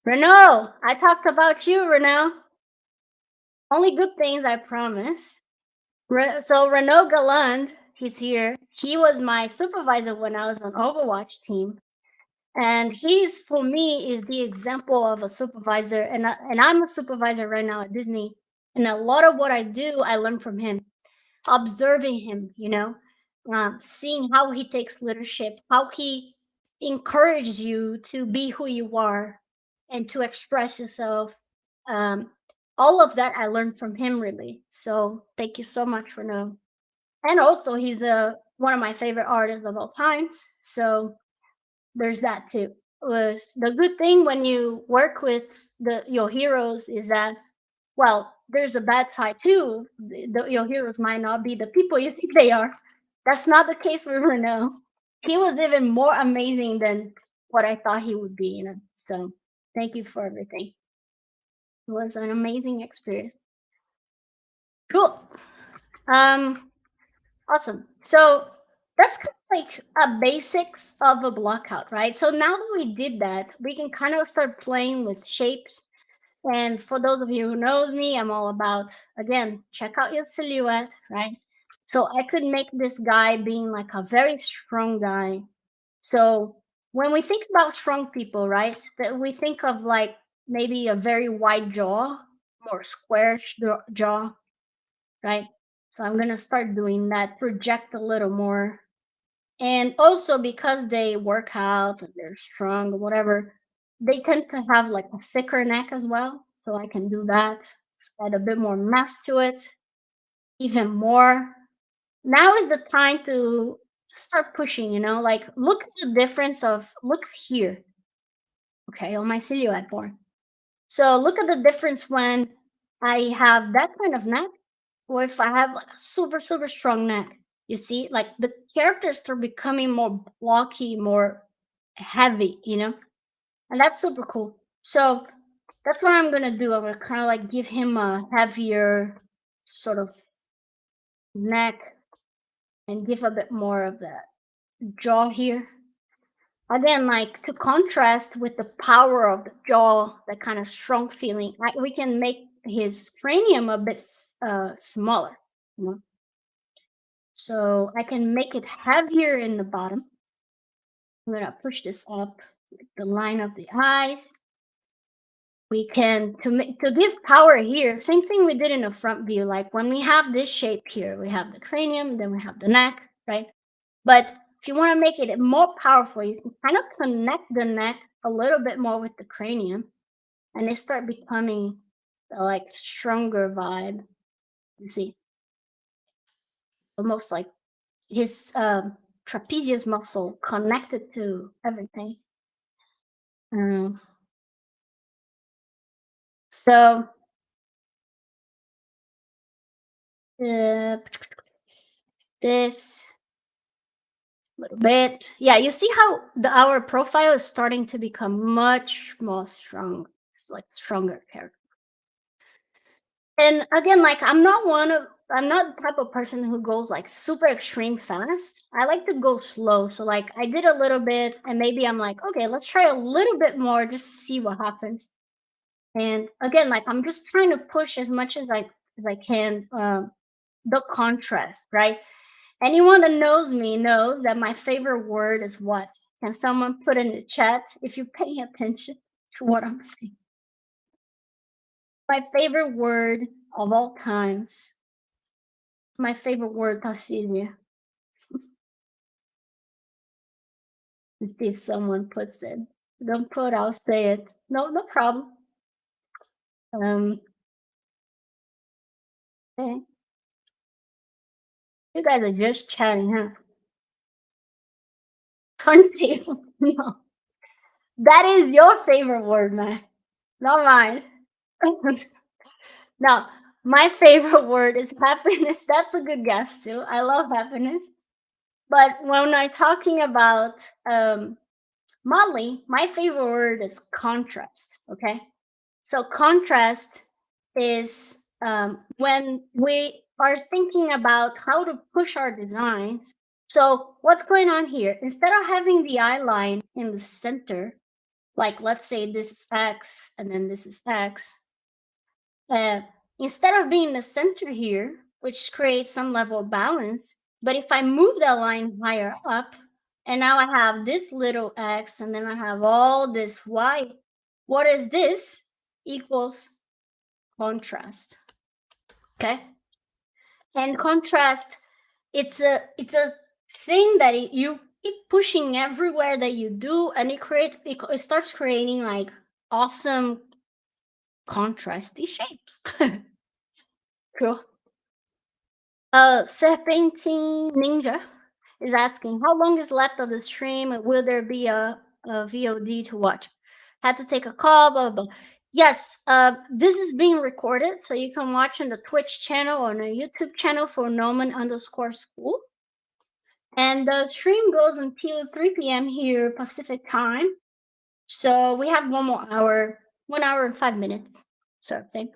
Renaud, I talked about you, Renaud. Only good things, I promise. So Renaud Galand, he's here. He was my supervisor when I was on Overwatch team, and he's for me is the example of a supervisor. And I'm a supervisor right now at Disney, and a lot of what I do, I learn from him, observing him. Seeing how he takes leadership, how he encourages you to be who you are and to express yourself. Um, all of that I learned from him, really. So thank you so much, Renaud. And also, he's one of my favorite artists of all times. So there's that too. Was the good thing when you work with your heroes is that, well, there's a bad side too. Your heroes might not be the people you think they are. That's not the case with Renault. He was even more amazing than what I thought he would be. So thank you for everything. It was an amazing experience. Cool. Awesome. So that's kind of like a basics of a blockout, right? So now that we did that, we can kind of start playing with shapes. And for those of you who know me, I'm all about, again, check out your silhouette, right? So I could make this guy being like a very strong guy. So when we think about strong people, right, that we think of like maybe a very wide jaw, more square jaw, right? So I'm gonna start doing that, project a little more. And also because they work out and they're strong or whatever, they tend to have like a thicker neck as well. So I can do that, add a bit more mass to it, even more. Now is the time to start pushing, like look at the difference look here, okay, on my silhouette board. So look at the difference when I have that kind of neck, or if I have like a super, super strong neck. You see, like the characters are becoming more blocky, more heavy, and that's super cool. So that's what I'm gonna do. I'm gonna kind of like give him a heavier sort of neck and give a bit more of that jaw here. Again, like to contrast with the power of the jaw, that kind of strong feeling, we can make his cranium a bit smaller. You know? So I can make it heavier in the bottom. I'm gonna push this up the line of the eyes. We can to give power here. Same thing we did in the front view. Like when we have this shape here, we have the cranium, then we have the neck, right? But if you want to make it more powerful, you can kind of connect the neck a little bit more with the cranium, and they start becoming like stronger vibe. You see, almost like his trapezius muscle connected to everything. Um, so uh, this little bit, yeah. You see how our profile is starting to become much more strong, it's like stronger character. And again, like I'm not the type of person who goes like super extreme fast. I like to go slow. So like I did a little bit and maybe I'm like, okay, let's try a little bit more, just see what happens. And again, like I'm just trying to push as much as I can the contrast, right? Anyone that knows me knows that my favorite word is what? Can someone put in the chat if you pay attention to what I'm saying? My favorite word of all times. My favorite word, Tassilia. Let's see if someone puts it. Don't put, I'll say it. No, no problem. Okay. You guys are just chatting, huh? Turntable. No. That is your favorite word, man. Not mine. No, my favorite word is happiness. That's a good guess too. I love happiness. But when I'm talking about modeling, my favorite word is contrast. Okay. So contrast is when we are thinking about how to push our designs. So what's going on here? Instead of having the eye line in the center, like let's say this is X and then this is X, uh, instead of being the center here, which creates some level of balance, but if I move that line higher up, and now I have this little X and then I have all this Y, what is this? Equals contrast. Okay. And contrast, it's a thing that you keep pushing everywhere that you do, and it starts creating like awesome contrasty shapes. Cool. Serpentine Ninja is asking, how long is left of the stream? Will there be a VOD to watch? Had to take a call, blah, blah, blah. Yes, this is being recorded, so you can watch on the Twitch channel or on the YouTube channel for Gnomon_school. And the stream goes until 3 p.m. here Pacific time. So we have 1 more hour, 1 hour and 5 minutes sort of thing.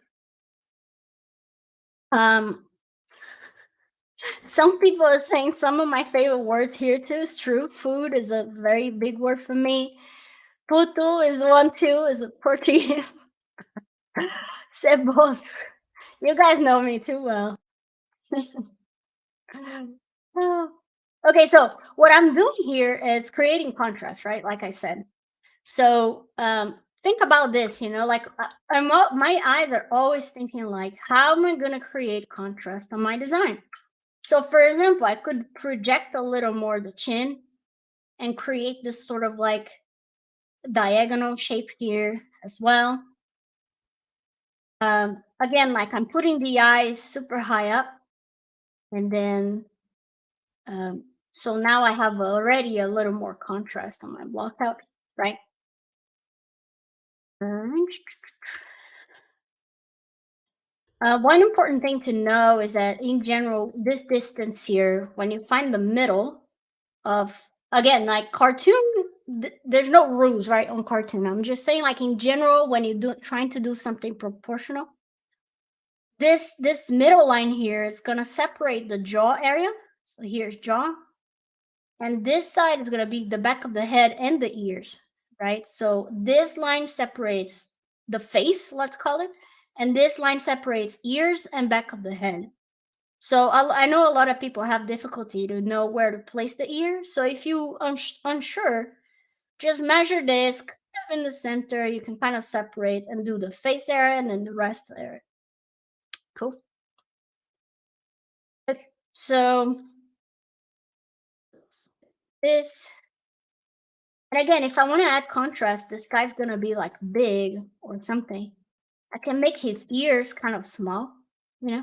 Some people are saying some of my favorite words here too. It's true. Food is a very big word for me. Puto is one too, is a Portuguese. Cebos. You guys know me too well. Okay, so what I'm doing here is creating contrast, right? Like I said. So think about this, like my eyes are always thinking like, how am I going to create contrast on my design? So for example, I could project a little more the chin and create this sort of like diagonal shape here as well. Again, like I'm putting the eyes super high up, and then so now I have already a little more contrast on my block out, right? One important thing to know is that in general, this distance here, when you find the middle of, again, like cartoon, there's no rules, right, on cartoon. I'm just saying, like in general, when you're trying to do something proportional, this middle line here is gonna separate the jaw area. So here's jaw, and this side is gonna be the back of the head and the ears, right? So this line separates the face, let's call it, and this line separates ears and back of the head. So I know a lot of people have difficulty to know where to place the ear. So if you unsure, just measure this kind of in the center. You can kind of separate and do the face area and then the rest area. Cool. So this, and again, if I want to add contrast, this guy's gonna be like big or something. I can make his ears kind of small, so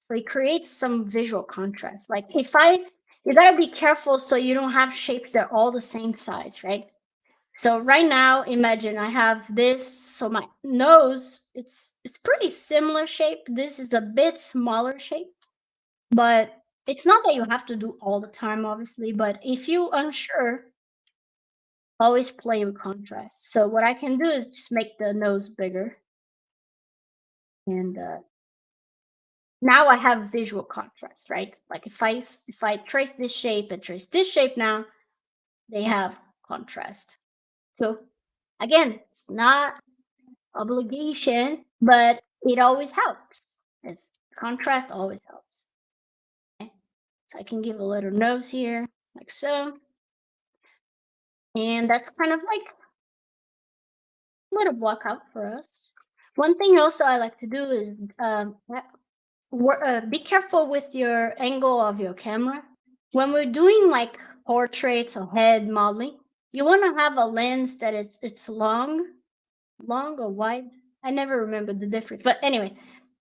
it creates some visual contrast. Like you gotta be careful so you don't have shapes that are all the same size, right? So right now, imagine I have this, so my nose, it's pretty similar shape. This is a bit smaller shape, but it's not that you have to do all the time, obviously, but if you unsure, always play with contrast. So what I can do is just make the nose bigger. And now I have visual contrast, right? Like if I trace this shape and trace this shape now, they have contrast. So again, it's not obligation, but it always helps. It's contrast always helps. Okay? So I can give a little nose here, like so. And that's kind of like a little block out for us. One thing also I like to do is be careful with your angle of your camera. When we're doing like portraits or head modeling, you want to have a lens that it's long or wide. I never remember the difference, but anyway,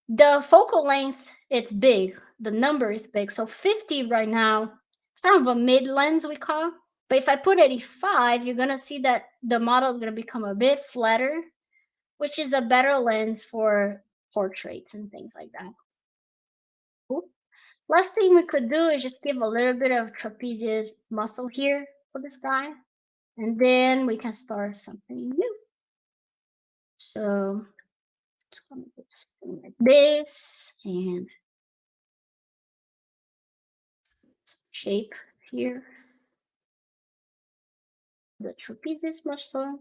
the focal length it's big. The number is big, so 50 right now. It's kind of a mid lens we call. But if I put 85, you're gonna see that the model is gonna become a bit flatter, which is a better lens for portraits and things like that. Cool. Last thing we could do is just give a little bit of trapezius muscle here for this guy. And then we can start something new. So it's gonna do something like this and some shape here. The trapezius muscle.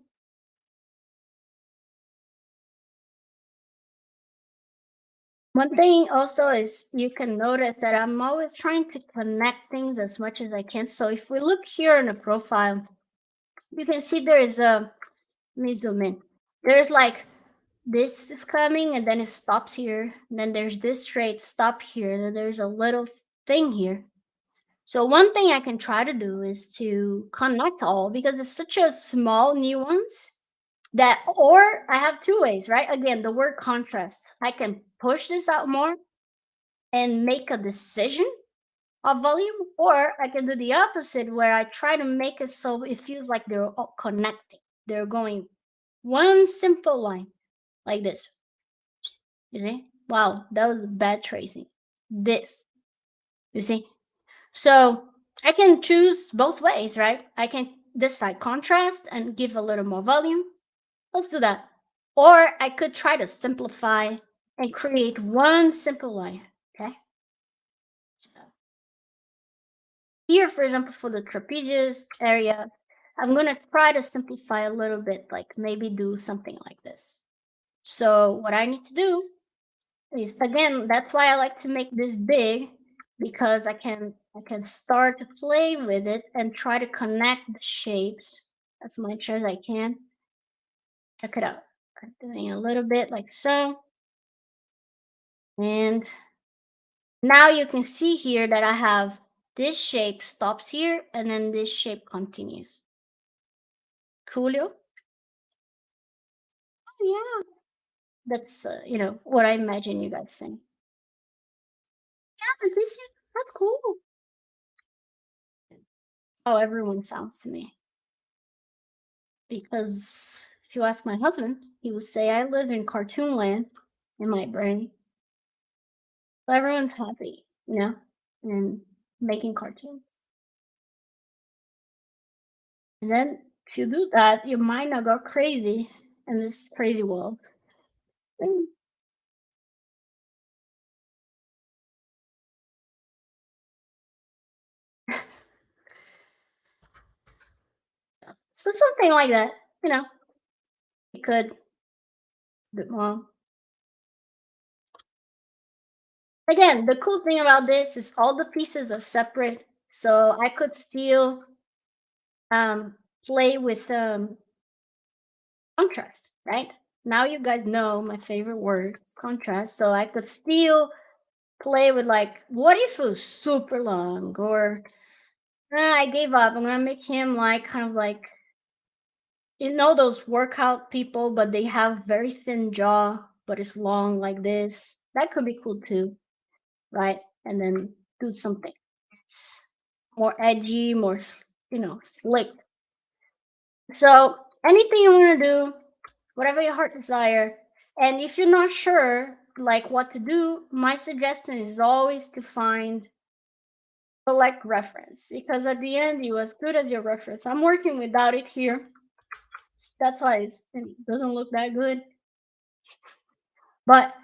One thing also is you can notice that I'm always trying to connect things as much as I can. So if we look here in the profile, you can see there is a, let me zoom in. There's like this is coming and then it stops here. And then there's this straight stop here. And then there's a little thing here. So one thing I can try to do is to connect all because it's such a small nuance that, or I have two ways, right? Again, the word contrast. I can push this out more and make a decision of volume, or I can do the opposite where I try to make it so it feels like they're all connecting. They're going one simple line like this. You see? Wow, that was bad tracing. This, you see? So I can choose both ways, right? I can decide contrast and give a little more volume. Let's do that. Or I could try to simplify and create one simple line, okay? So here, for example, for the trapezius area, I'm gonna try to simplify a little bit, like maybe do something like this. So what I need to do is, again, that's why I like to make this big, because I can start to play with it and try to connect the shapes as much as I can. Check it out. I'm doing a little bit like so. And now you can see here that I have this shape stops here and then this shape continues. Coolio? Oh, yeah. That's, what I imagine you guys saying. Yeah, that's cool. How everyone sounds to me. Because if you ask my husband, he would say I live in cartoon land in my brain. So everyone's happy, and making cartoons. And then if you do that, your mind will go crazy in this crazy world. Mm. So something like that, you could a bit more. Again, the cool thing about this is all the pieces are separate, so I could still play with contrast, right? Now you guys know my favorite word is contrast, so I could still play with like, what if it was super long, or I gave up. I'm gonna make him like kind of like those workout people, but they have very thin jaw, but it's long like this. That could be cool too, right? And then do something more edgy, more slick. So anything you want to do, whatever your heart desire. And if you're not sure like what to do, my suggestion is always to find collect reference, because at the end you as good as your reference. I'm working without it here. That's why it doesn't look that good. But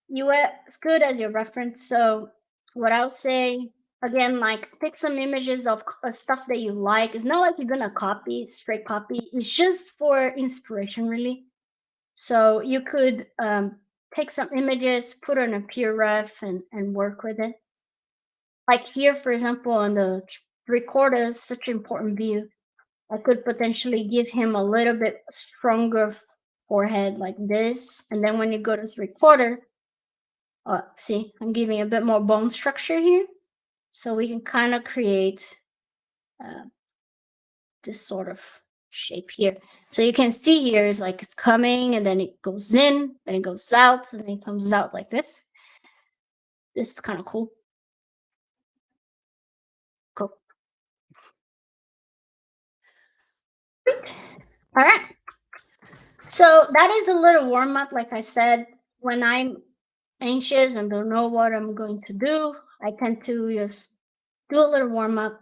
you as good as your reference. So what I'll say again, like pick some images of stuff that you like. It's not like you're gonna copy, straight copy. It's just for inspiration, really. So you could take some images, put on a pure ref, and work with it. Like here, for example, on the recorder is such an important view. I could potentially give him a little bit stronger forehead like this. And then when you go to the recorder, see, I'm giving a bit more bone structure here. So we can kind of create this sort of shape here. So you can see here is like it's coming and then it goes in, then it goes out, and then it comes out like this. This is kind of cool. Cool. All right. So that is a little warm up. Like I said, when I'm anxious and don't know what I'm going to do, I tend to just do a little warm up,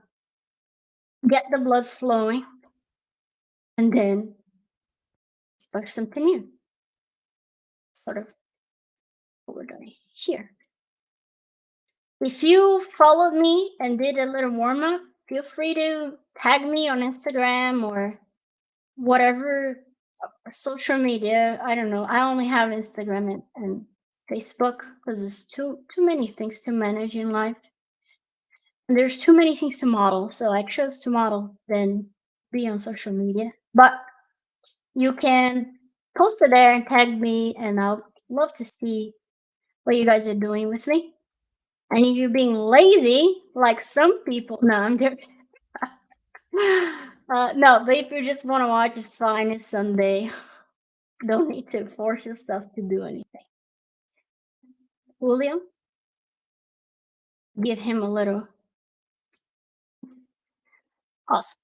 get the blood flowing, and then start something new. Sort of what we're doing here. If you followed me and did a little warm up, feel free to tag me on Instagram or whatever social media. I don't know. I only have Instagram and Facebook because there's too many things to manage in life. And there's too many things to model. So I chose to model than be on social media. But you can post it there and tag me, and I'll love to see what you guys are doing with me. And if you're being lazy, like some people, no, I'm joking. No, but if you just want to watch, it's fine. It's Sunday. Don't need to force yourself to do anything. Julio, give him a little. Awesome.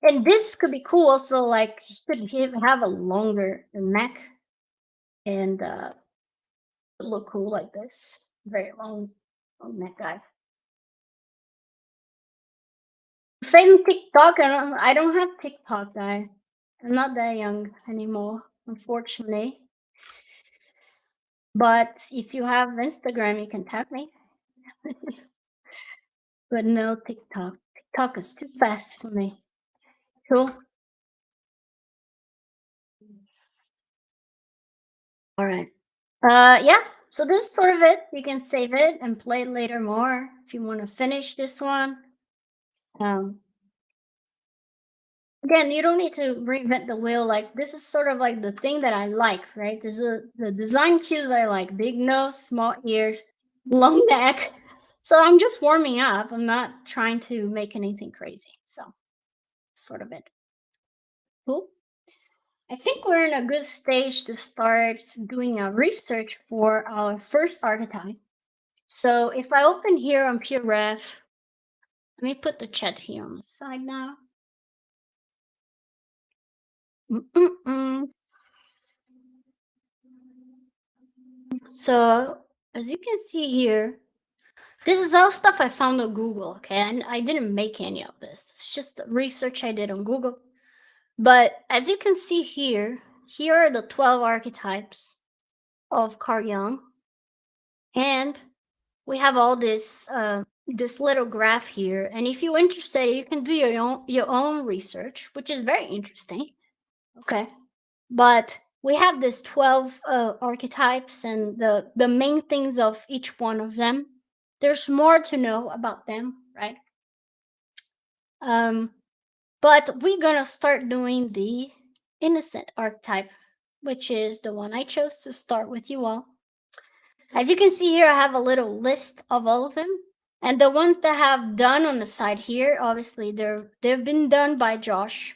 And this could be cool also, like he could have a longer neck and look cool like this. Very long neck guy. Same TikTok. I don't have TikTok, guys. I'm not that young anymore, unfortunately. But if you have Instagram, you can tag me. But no TikTok. TikTok is too fast for me. Cool. All right. Yeah. So this is sort of it. You can save it and play it later more if you want to finish this one. Um, Again, you don't need to reinvent the wheel. Like this is sort of like the thing that I like, right? This is the design cues that I like: big nose, small ears, long neck. So I'm just warming up. I'm not trying to make anything crazy. So sort of it. Cool. I think we're in a good stage to start doing a research for our first archetype. So if I open here on PureRef, let me put the chat here on the side now. So as you can see here, this is all stuff I found on Google, okay? And I didn't make any of this. It's just research I did on Google. But as you can see here, here are the 12 archetypes of Carl Jung. And we have all this this little graph here. And if you're interested, you can do your own research, which is very interesting. Okay. But we have this 12 archetypes and the main things of each one of them. There's more to know about them, right? But we're gonna start doing the innocent archetype, which is the one I chose to start with you all. As you can see here, I have a little list of all of them. And the ones that have done on the side here, obviously they've been done by Josh.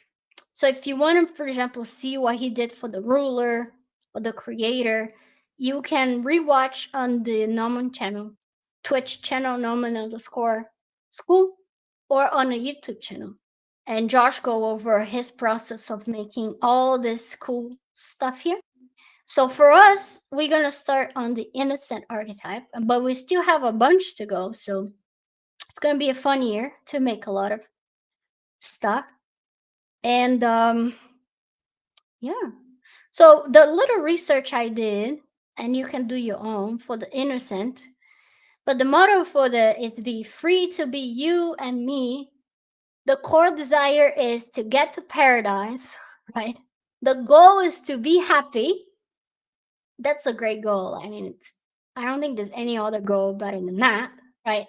So if you want to, for example, see what he did for the ruler or the creator, you can rewatch on the Gnomon channel, Twitch channel Gnomon_school, or on a YouTube channel. And Josh go over his process of making all this cool stuff here. So for us, we're gonna start on the innocent archetype, but we still have a bunch to go. So it's gonna be a fun year to make a lot of stuff. And yeah. So the little research I did, and you can do your own for the innocent. But the motto for the is be free to be you and me. The core desire is to get to paradise, right? The goal is to be happy. That's a great goal. I mean, I don't think there's any other goal better than that, right?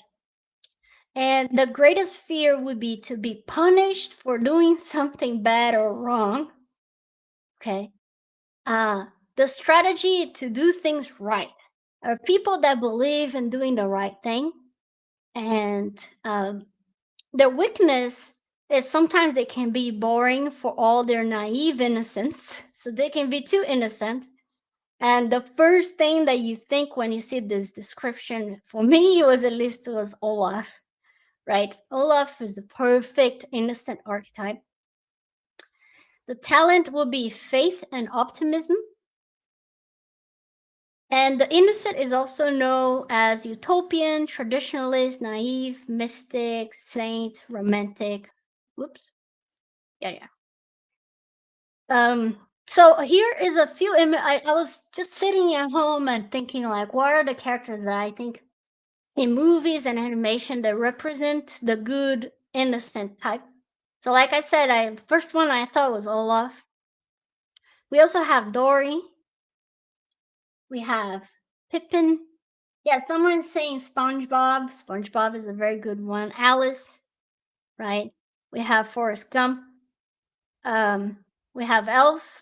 And the greatest fear would be to be punished for doing something bad or wrong. Okay. Uh, the strategy to do things right are people that believe in doing the right thing. And their weakness is sometimes they can be boring for all their naive innocence. So they can be too innocent. And the first thing that you think when you see this description, for me, it was at least it was Olaf, right? Olaf is a perfect innocent archetype. The talent will be faith and optimism. And the innocent is also known as utopian, traditionalist, naive, mystic, saint, romantic. Whoops. Yeah, yeah. So here is a few I was just sitting at home and thinking like, what are the characters that I think in movies and animation that represent the good innocent type? So like I said, I first one I thought was Olaf. We also have Dory. We have Pippin. Yeah, someone's saying SpongeBob. SpongeBob is a very good one. Alice, right? We have Forrest Gump. Um, we have Elf.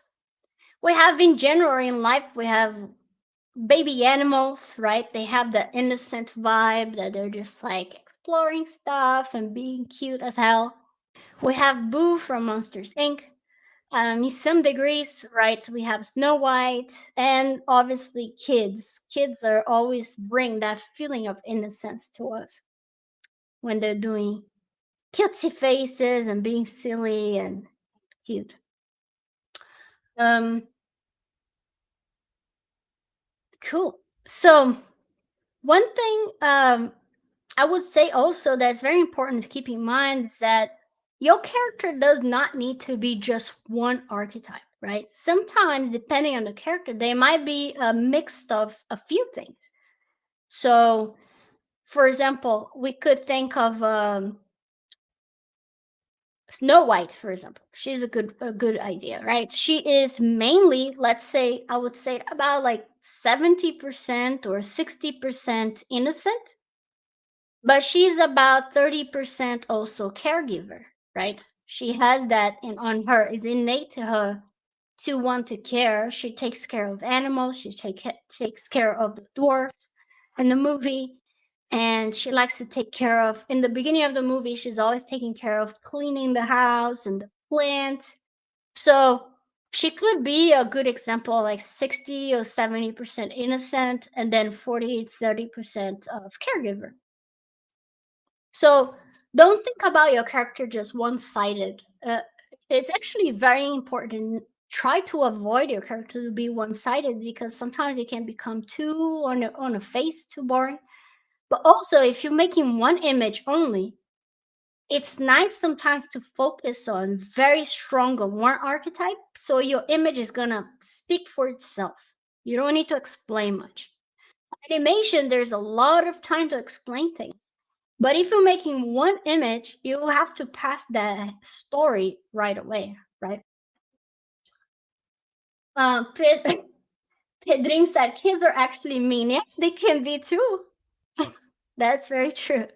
We have in general in life, we have baby animals, right? They have the innocent vibe that they're just like exploring stuff and being cute as hell. We have Boo from Monsters Inc. In some degrees, right? We have Snow White and obviously kids. Kids are always bring that feeling of innocence to us when they're doing cutesy faces and being silly and cute. Um, cool. So one thing I would say also that's very important to keep in mind is that your character does not need to be just one archetype, right? Sometimes, depending on the character, they might be a mix of a few things. So, for example, we could think of Snow White, for example. She's a good idea, right? She is mainly, let's say, I would say about like 70% or 60% innocent, but she's about 30% also caregiver, right? She has that in on her, is innate to her to want to care. She takes care of animals, takes care of the dwarfs in the movie, and she likes to take care of in the beginning of the movie, she's always taking care of cleaning the house and the plants. So she could be a good example, like 60 or 70% innocent, and then 40, 30% of caregiver. So don't think about your character just one-sided. It's actually very important. Try to avoid your character to be one-sided because sometimes it can become too on a face too boring. But also, if you're making one image only, it's nice sometimes to focus on very strong on one archetype, so your image is gonna speak for itself. You don't need to explain much. Animation, there's a lot of time to explain things. But if you're making one image, you have to pass that story right away, right? Ped- Pedrin said kids are actually mean. Yeah, they can be too. That's very true.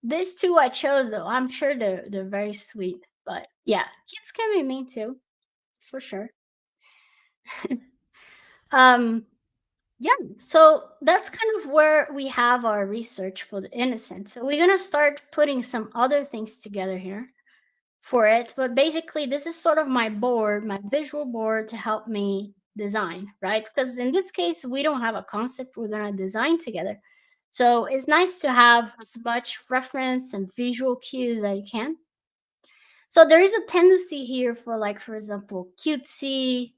These two I chose though. I'm sure they're very sweet. But yeah, kids can be mean too. That's for sure. Um, Yeah, so that's kind of where we have our research for the innocent. So we're gonna start putting some other things together here for it. But basically, this is sort of my board, my visual board to help me design, right? Because in this case, we don't have a concept we're gonna design together. So it's nice to have as much reference and visual cues that you can. So there is a tendency here for, like, for example, cutesy,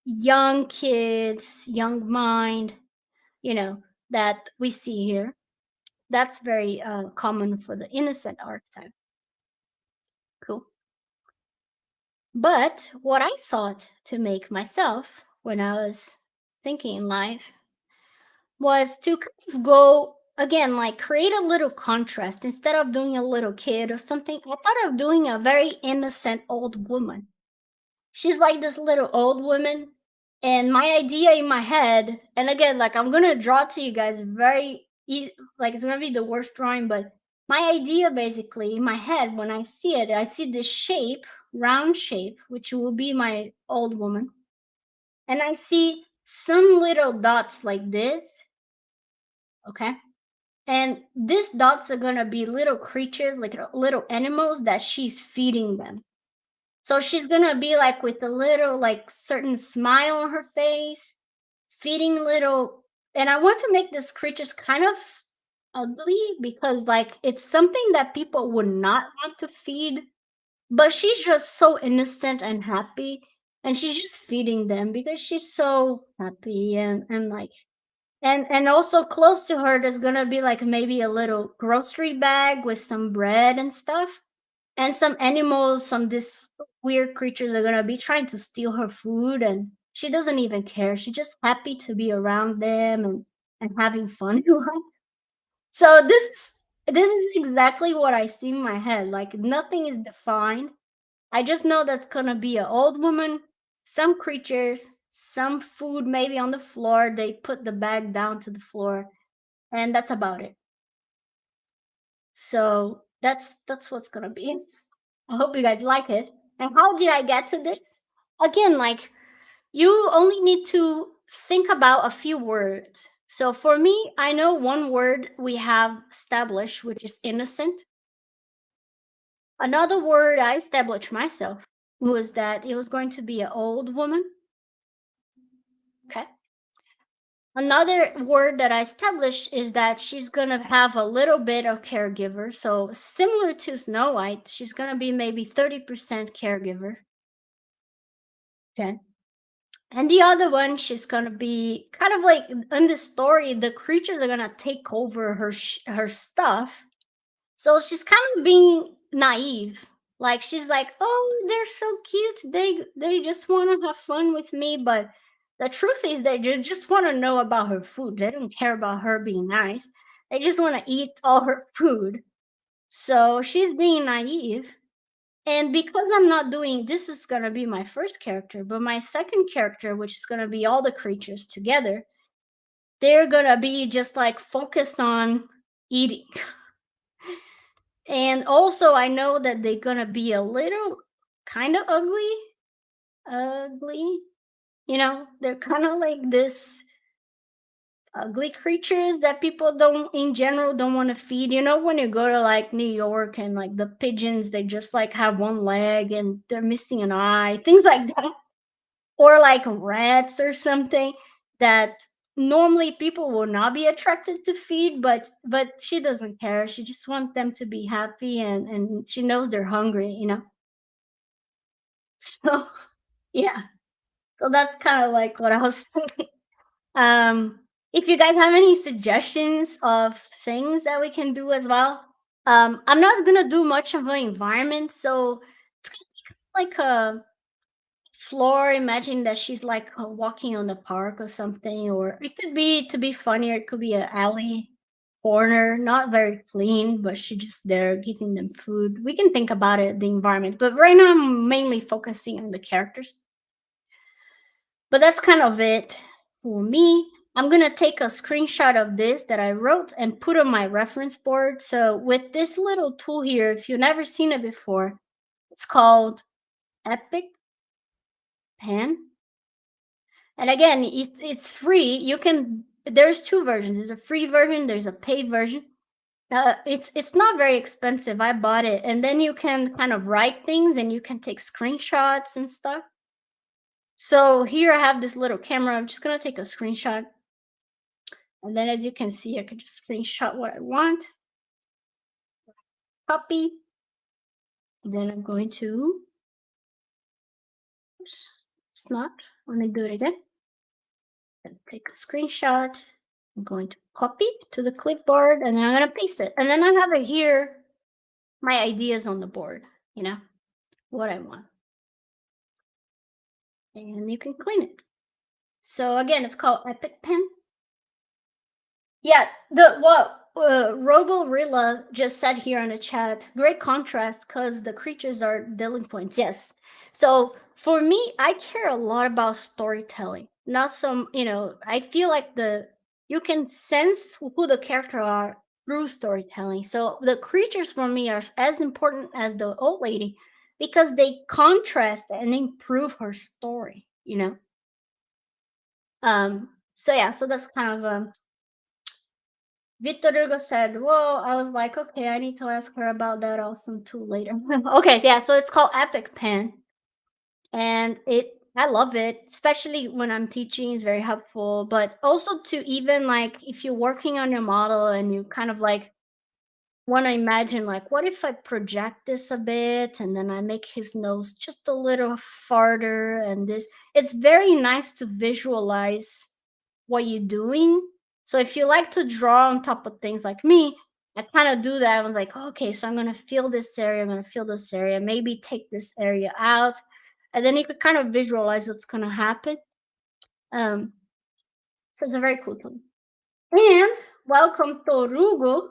young kids, young mind, you know, that we see here. That's very common for the innocent archetype. Cool. But what I thought to make myself when I was thinking in life was to kind of go again, like create a little contrast instead of doing a little kid or something. I thought of doing a very innocent old woman. She's like this little old woman. And my idea in my head, and again, like I'm gonna draw to you guys like it's gonna be the worst drawing, but my idea basically in my head when I see it, I see this shape, round shape, which will be my old woman, and I see some little dots like this, okay? And these dots are gonna be little creatures, like little animals that she's feeding them. So she's gonna be like with a little like certain smile on her face, feeding little, and I want to make this creatures kind of ugly because like it's something that people would not want to feed, but she's just so innocent and happy, and she's just feeding them because she's so happy and like and also close to her there's gonna be like maybe a little grocery bag with some bread and stuff, and some animals, some this weird creatures are gonna be trying to steal her food, and she doesn't even care. She's just happy to be around them and having fun in life. So this is exactly what I see in my head. Like nothing is defined. I just know that's gonna be an old woman, some creatures, some food maybe on the floor. They put the bag down to the floor, and that's about it. So that's what's gonna be. I hope you guys like it. And how did I get to this? Again, like you only need to think about a few words. So for me, I know one word we have established, which is innocent. Another word I established myself was that it was going to be an old woman. Okay. Another word that I established is that she's going to have a little bit of caregiver. So similar to Snow White, she's going to be maybe 30% caregiver. Okay. And the other one, she's gonna be kind of like in the story, the creatures are gonna take over her stuff. So she's kind of being naive. Like she's like, "Oh, they're so cute. They just want to have fun with me." But the truth is, they just want to know about her food. They don't care about her being nice. They just want to eat all her food. So she's being naive. And because I'm not doing this is gonna be my first character, but my second character, which is gonna be all the creatures together, they're gonna be just like focused on eating. And also I know that they're gonna be a little kind of ugly. You know, they're kind of like this ugly creatures that people don't in general don't want to feed. You know, when you go to like New York and like the pigeons, they just like have one leg and they're missing an eye, things like that. Or like rats or something that normally people will not be attracted to feed, but she doesn't care. She just wants them to be happy, and she knows they're hungry, you know. So yeah, so that's kind of like what I was thinking. um if you guys have any suggestions of things that we can do as well, I'm not gonna do much of an environment, so it's like a floor. Imagine that she's like walking on the park or something, or it could be to be funnier. It could be an alley corner, not very clean, but she's just there giving them food. We can think about it, the environment, but right now I'm mainly focusing on the characters. But that's kind of it for me. I'm gonna take a screenshot of this that I wrote and put on my reference board. So with this little tool here, if you've never seen it before, it's called Epic Pen. And again, it's free. You can there's two versions. There's a free version, there's a paid version. It's not very expensive. I bought it, and then you can kind of write things and you can take screenshots and stuff. So here I have this little camera. I'm just gonna take a screenshot, and then as you can see, I can just screenshot what I want, copy. Then I'm going to, oops, it's not. Let me do it again. Take a screenshot. I'm going to copy to the clipboard, and then I'm going to paste it. And then I have it here, my ideas on the board, you know, what I want. And you can clean it. So again, it's called Epic Pen. Yeah, the what Robo Rilla just said here in the chat, great contrast because the creatures are delinquents. Yes. So For me, I care a lot about storytelling. Not some, I feel like the you can sense who the character are through storytelling. So the creatures for me are as important as the old lady because they contrast and improve her story. So yeah, so that's kind of Victor Hugo said, well, I was like, okay, I need to ask her about that also too later. Okay, so yeah, so it's called Epic Pen. And I love it, especially when I'm teaching, it's very helpful. But also to even like if you're working on your model and you kind of like want to imagine like what if I project this a bit and then I make his nose just a little farther and this it's very nice to visualize what you're doing. So if you like to draw on top of things like me, I kind of do that. I'm like, okay, so I'm gonna fill this area, I'm gonna fill this area, maybe take this area out. And then you could kind of visualize what's gonna happen. Um, so it's a very cool tool. And welcome Torugo.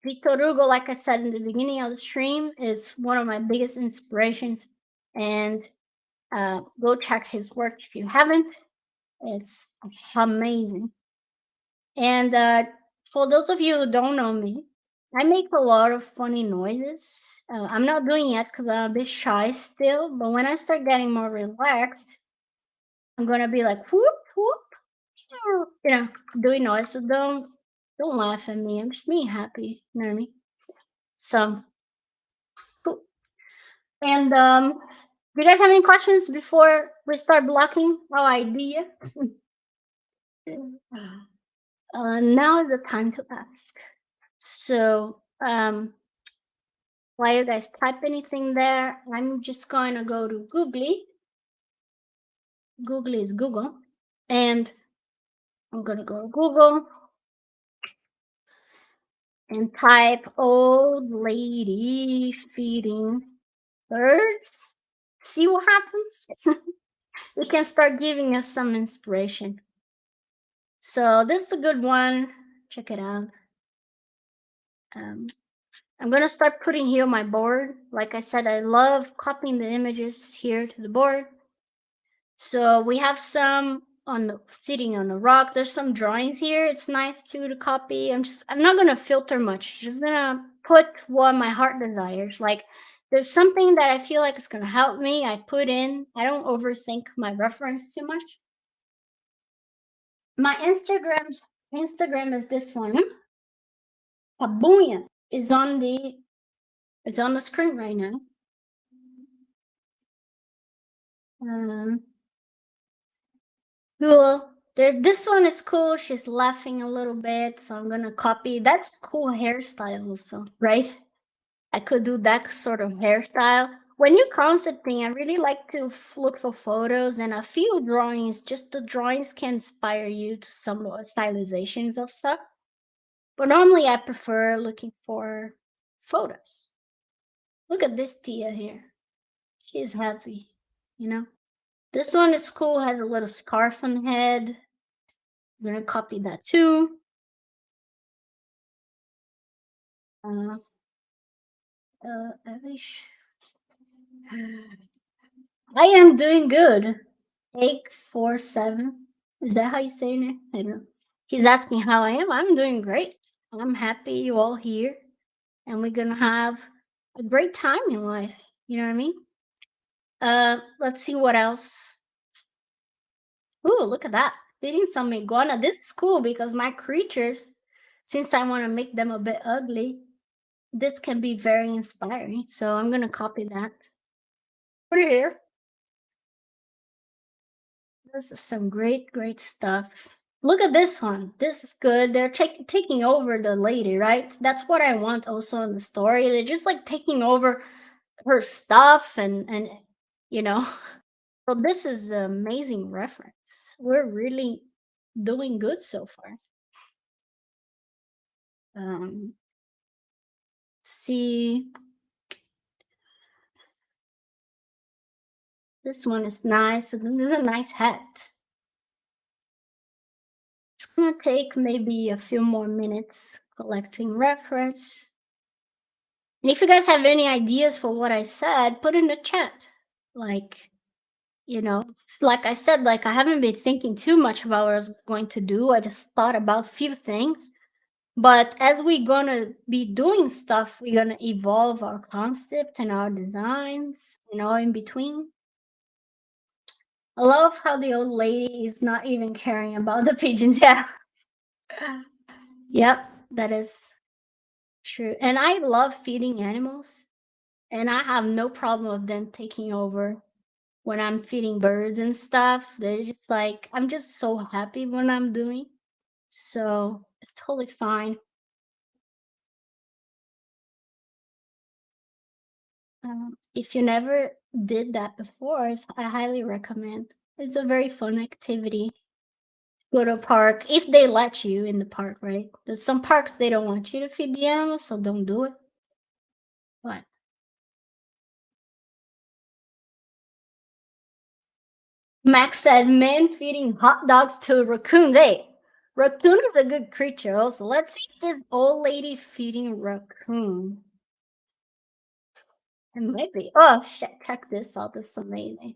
Victor Hugo, like I said in the beginning of the stream, is one of my biggest inspirations. And go check his work if you haven't. It's amazing. And for those of you who don't know me, I make a lot of funny noises. I'm not doing it because I'm a bit shy still, but when I start getting more relaxed, I'm gonna be like whoop whoop, doing noise. So don't laugh at me. I'm just being happy. You know what I mean? So cool. And do you guys have any questions before we start blocking our idea? Now is the time to ask. So while you guys type anything there, I'm just going to go to Googly. Google is Google. And I'm going to go to Google and type old lady feeding birds. See what happens? It can start giving us some inspiration. So this is a good one. Check it out. I'm gonna start putting here my board. Like I said, I love copying the images here to the board. So we have some sitting on a rock. There's some drawings here. It's nice too to copy. I'm not gonna filter much. Just gonna put what my heart desires. Like there's something that I feel like is gonna help me. I put in. I don't overthink my reference too much. My Instagram is this one. Kabooyah is on the screen right now. Cool. This one is cool. She's laughing a little bit, so I'm gonna copy. That's a cool hairstyle also, right? I could do that sort of hairstyle. When you're concepting, I really like to look for photos and a few drawings. Just the drawings can inspire you to some stylizations of stuff. But normally I prefer looking for photos. Look at this Tia here. She's happy, you know? This one is cool, has a little scarf on the head. I'm gonna copy that too. Uh, Avish. I am doing good. 847. Is that how you say it? I don't know. He's asking how I am. I'm doing great. I'm happy you all here. And we're gonna have a great time in life. You know what I mean? Let's see what else. Ooh, look at that. Feeding some iguana. This is cool because my creatures, since I want to make them a bit ugly, this can be very inspiring. So I'm gonna copy that. Put it here. This is some great stuff. Look at this one. This is good. They're taking over the lady, right? That's what I want also in the story. They're just like taking over her stuff and you know. So this is an amazing reference. We're really doing good so far. See, this one is nice. This is a nice hat. It's gonna take maybe a few more minutes collecting reference. And if you guys have any ideas for what I said, put in the chat. Like, you know, like I said, like I haven't been thinking too much about what I was going to do. I just thought about a few things. But as we're gonna be doing stuff, we're gonna evolve our concept and our designs, in between. I love how the old lady is not even caring about the pigeons. Yeah. Yep, that is true. And I love feeding animals, and I have no problem with them taking over when I'm feeding birds and stuff. They're just like, I'm just so happy when I'm doing. So it's totally fine. If you never did that before, I highly recommend. It's a very fun activity. Go to a park if they let you in the park, right? There's some parks they don't want you to feed the animals, so don't do it. But Max said, "Men feeding hot dogs to raccoons." Hey, raccoon is a good creature. Also, let's see if this old lady feeding raccoon. And maybe. Oh shit! Check this out. This is amazing.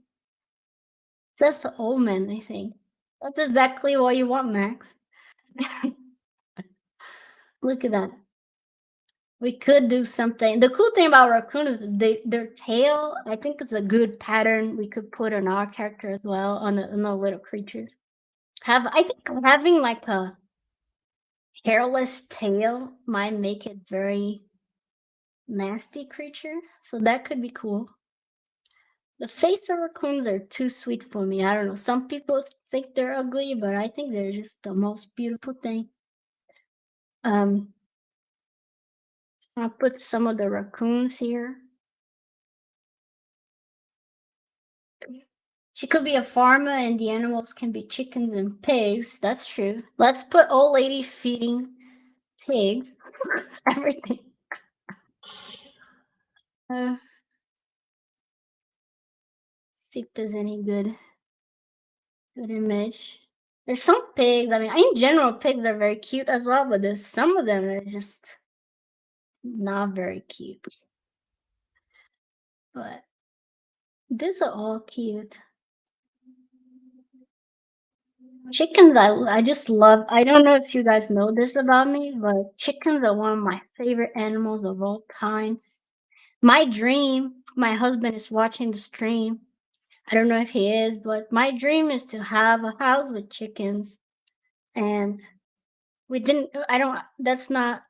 It's just the omen, I think. That's exactly what you want, Max. Look at that. We could do something. The cool thing about raccoon is their tail. I think it's a good pattern we could put on our character as well, on the little creatures. I think having like a hairless tail might make it very nasty creature, so that could be cool. The face of raccoons are too sweet for me. I don't know. Some people think they're ugly, but I think they're just the most beautiful thing. Um, I'll put some of the raccoons here. She could be a farmer and the animals can be chickens and pigs. That's true. Let's put old lady feeding pigs. Everything. Uh, see if there's any good image. There's some pigs. I mean, in general, pigs are very cute as well, but there's some of them that are just not very cute. But these are all cute. Chickens, I just love. I don't know if you guys know this about me, but chickens are one of my favorite animals of all times. My dream, my husband is watching the stream. I don't know if he is, but my dream is to have a house with chickens. And we didn't, I don't, that's not,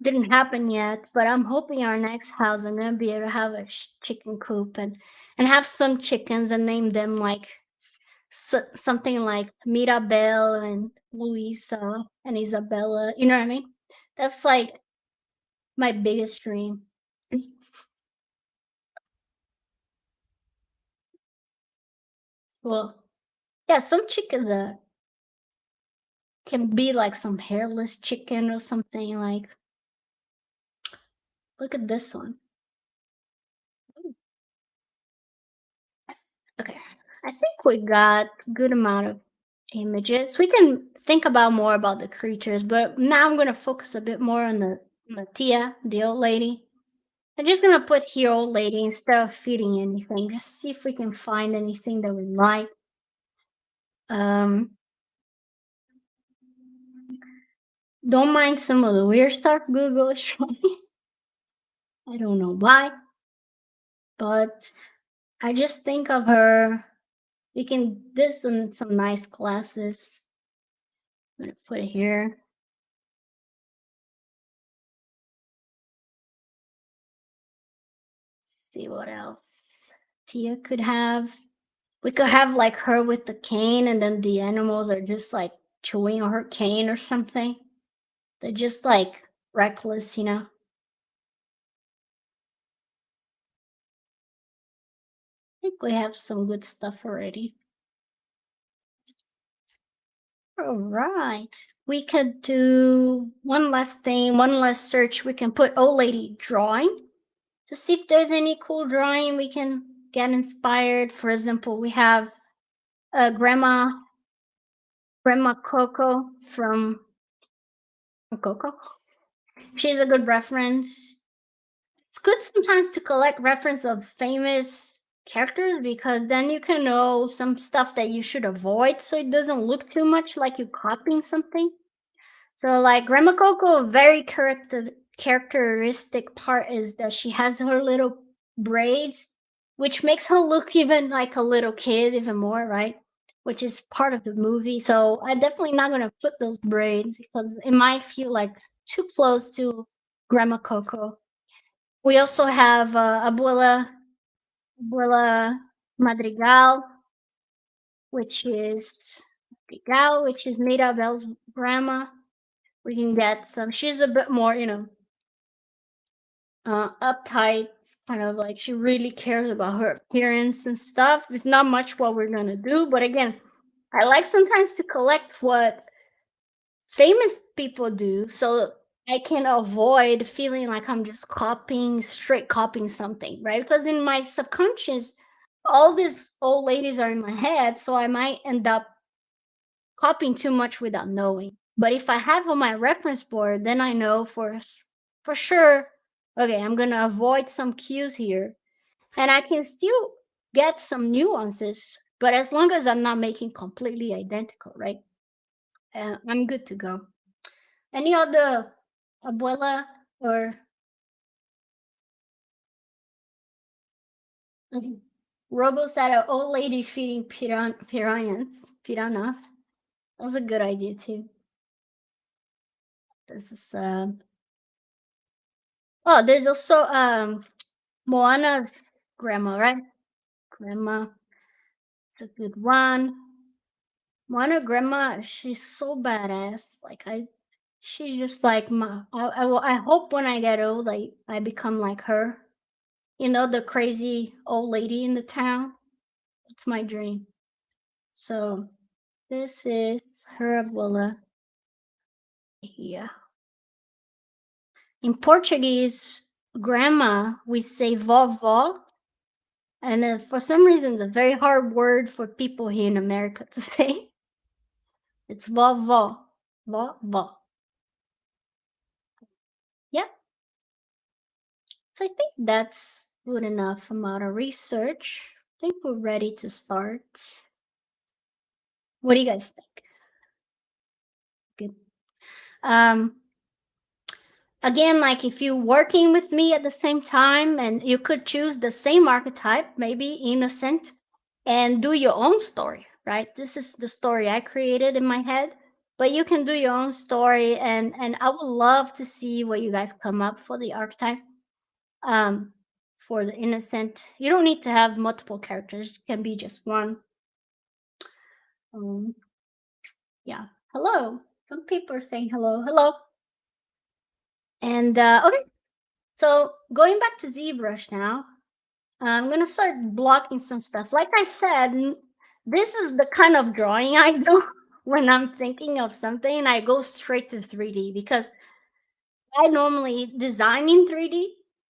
didn't happen yet, but I'm hoping our next house, I'm going to be able to have a chicken coop and have some chickens and name them like something like Mirabelle and Luisa and Isabella. You know what I mean? That's like my biggest dream. Well, yeah, some chickens can be like some hairless chicken or something like. Look at this one. Okay, I think we got good amount of images. We can think about more about the creatures, but now I'm gonna focus a bit more on the Tia, the old lady. I'm just gonna put here old lady instead of feeding anything. Just see if we can find anything that we like. Um, don't mind some of the weird stuff Google is showing. I don't know why, but I just think of her. We can this and some nice glasses. I'm gonna put it here. See what else Tia could have. We could have like her with the cane, and then the animals are just like chewing on her cane or something. They're just like reckless. I think we have some good stuff already. All right. We could do one last thing, one last search. We can put old lady drawing to see if there's any cool drawing we can get inspired. For example, we have Grandma Coco from Coco. She's a good reference. It's good sometimes to collect reference of famous characters, because then you can know some stuff that you should avoid so it doesn't look too much like you're copying something. So like Grandma Coco, very characteristic part is that she has her little braids, which makes her look even like a little kid even more, right? Which is part of the movie. So I'm definitely not gonna put those braids because it might feel like too close to Grandma Coco. We also have Abuela Madrigal, which is Mirabel's grandma. We can get some. She's a bit more, uptight, kind of like she really cares about her appearance and stuff. It's not much what we're gonna do, but again, I like sometimes to collect what famous people do, so I can avoid feeling like I'm just straight copying something, right? Because in my subconscious, all these old ladies are in my head, so I might end up copying too much without knowing. But if I have on my reference board, then I know for sure, okay, I'm gonna avoid some cues here, and I can still get some nuances. But as long as I'm not making completely identical, right? I'm good to go. Any other abuela or robos that are old lady feeding piranhas? That's a good idea too. This is oh, there's also Moana's grandma, right? Grandma, it's a good one. Moana grandma, she's so badass. She's just like I hope when I get old, I become like her. You know, the crazy old lady in the town. It's my dream. So this is her abuela here. In Portuguese, grandma, we say vovó. And for some reason, it's a very hard word for people here in America to say. It's vovó. Vovó. Yep. So I think that's good enough amount of research. I think we're ready to start. What do you guys think? Good. Um, Again, like if you're working with me at the same time and you could choose the same archetype, maybe innocent, and do your own story, right? This is the story I created in my head, but you can do your own story, and I would love to see what you guys come up for the archetype. Um, for the innocent, you don't need to have multiple characters, it can be just one. Um, yeah. Hello. Some people are saying hello. Hello. And okay, so going back to ZBrush now, I'm gonna start blocking some stuff. Like I said, this is the kind of drawing I do when I'm thinking of something. I go straight to 3D because I normally design in 3D.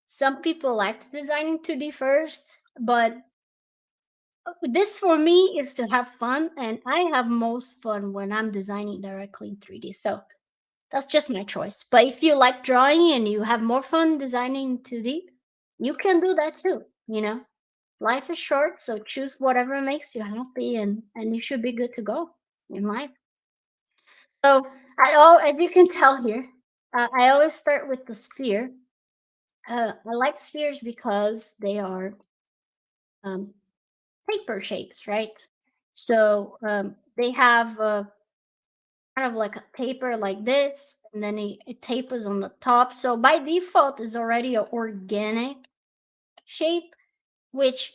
Some people like to design in 2D first, but this for me is to have fun, and I have most fun when I'm designing directly in 3D. So that's just my choice. But if you like drawing and you have more fun designing in 2D, you can do that too, you know? Life is short, so choose whatever makes you happy, and you should be good to go in life. So as you can tell here, I always start with the sphere. I like spheres because they are um, paper shapes, right? So they have kind of like a taper like this, and then it tapers on the top. So by default, is already an organic shape, which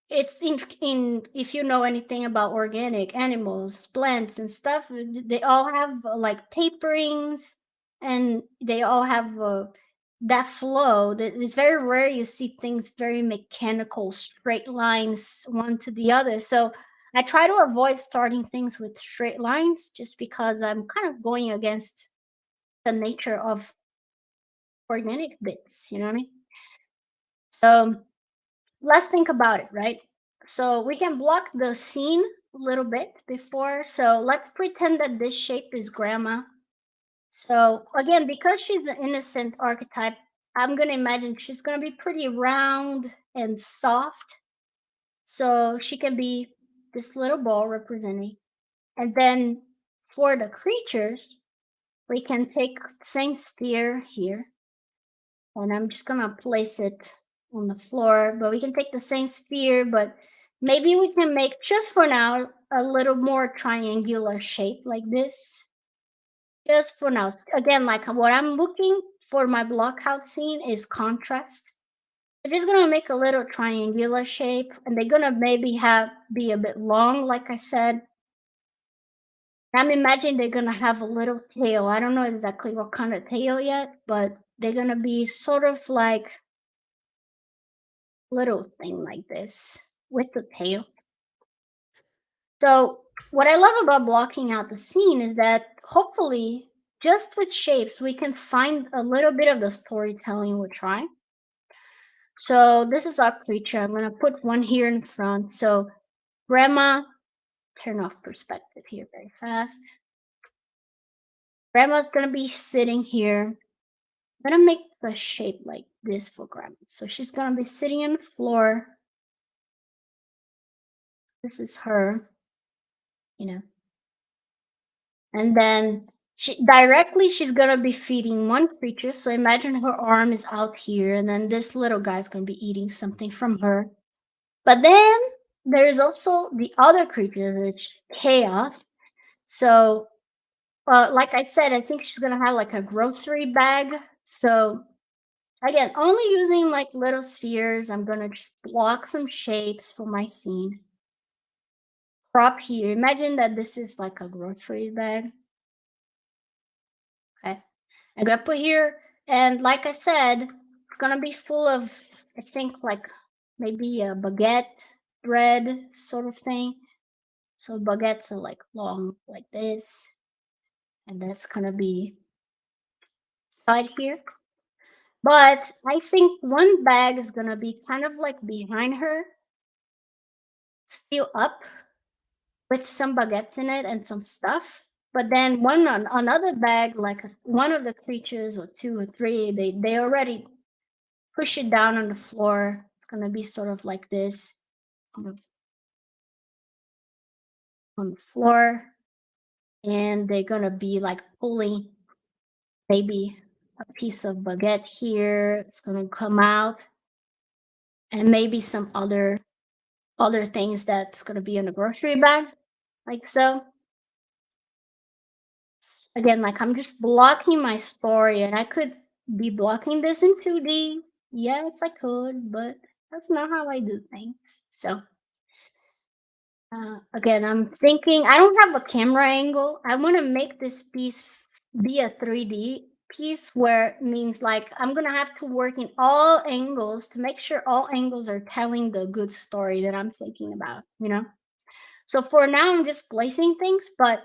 it's in if you know anything about organic animals, plants and stuff, they all have like taperings, and they all have that flow. That it's very rare you see things very mechanical, straight lines one to the other. So I try to avoid starting things with straight lines just because I'm kind of going against the nature of organic bits, you know what I mean? So let's think about it, right? So we can block the scene a little bit before. So let's pretend that this shape is grandma. So again, because she's an innocent archetype, I'm going to imagine she's going to be pretty round and soft. So she can be this little ball representing. And then for the creatures, we can take same sphere here, and I'm just gonna place it on the floor, but we can take the same sphere, but maybe we can make, just for now, a little more triangular shape like this. Just for now. Again, like what I'm looking for my blockout scene is contrast. They're just gonna make a little triangular shape, and they're gonna maybe be a bit long, like I said. I'm imagining they're gonna have a little tail. I don't know exactly what kind of tail yet, but they're gonna be sort of like little thing like this with the tail. So what I love about blocking out the scene is that hopefully just with shapes we can find a little bit of the storytelling we're trying. So this is our creature. I'm gonna put one here in front. So grandma, turn off perspective here very fast. Grandma's gonna be sitting here. I'm gonna make the shape like this for grandma. So she's gonna be sitting on the floor. This is her, you know. And then she's gonna be feeding one creature. So imagine her arm is out here, and then this little guy's gonna be eating something from her. But then there's also the other creature, which is chaos. So like I said, I think she's gonna have like a grocery bag. So again, only using like little spheres. I'm gonna just block some shapes for my scene. Crop here. Imagine that this is like a grocery bag. Okay. I'm gonna put here, and like I said, it's gonna be full of, I think, like maybe a baguette bread sort of thing. So baguettes are like long like this, and that's gonna be side here. But I think one bag is gonna be kind of like behind her, still up with some baguettes in it and some stuff. But then another bag, like one of the creatures or two or three, they already push it down on the floor. It's gonna be sort of like this on the floor, and they're gonna be like pulling maybe a piece of baguette here. It's gonna come out, and maybe some other things that's gonna be in the grocery bag, like so. Again, like I'm just blocking my story, and I could be blocking this in 2D. Yes, I could, but that's not how I do things. So again, I'm thinking I don't have a camera angle. I want to make this piece be a 3D piece, where it means like I'm gonna have to work in all angles to make sure all angles are telling the good story that I'm thinking about, you know? So for now, I'm just placing things, but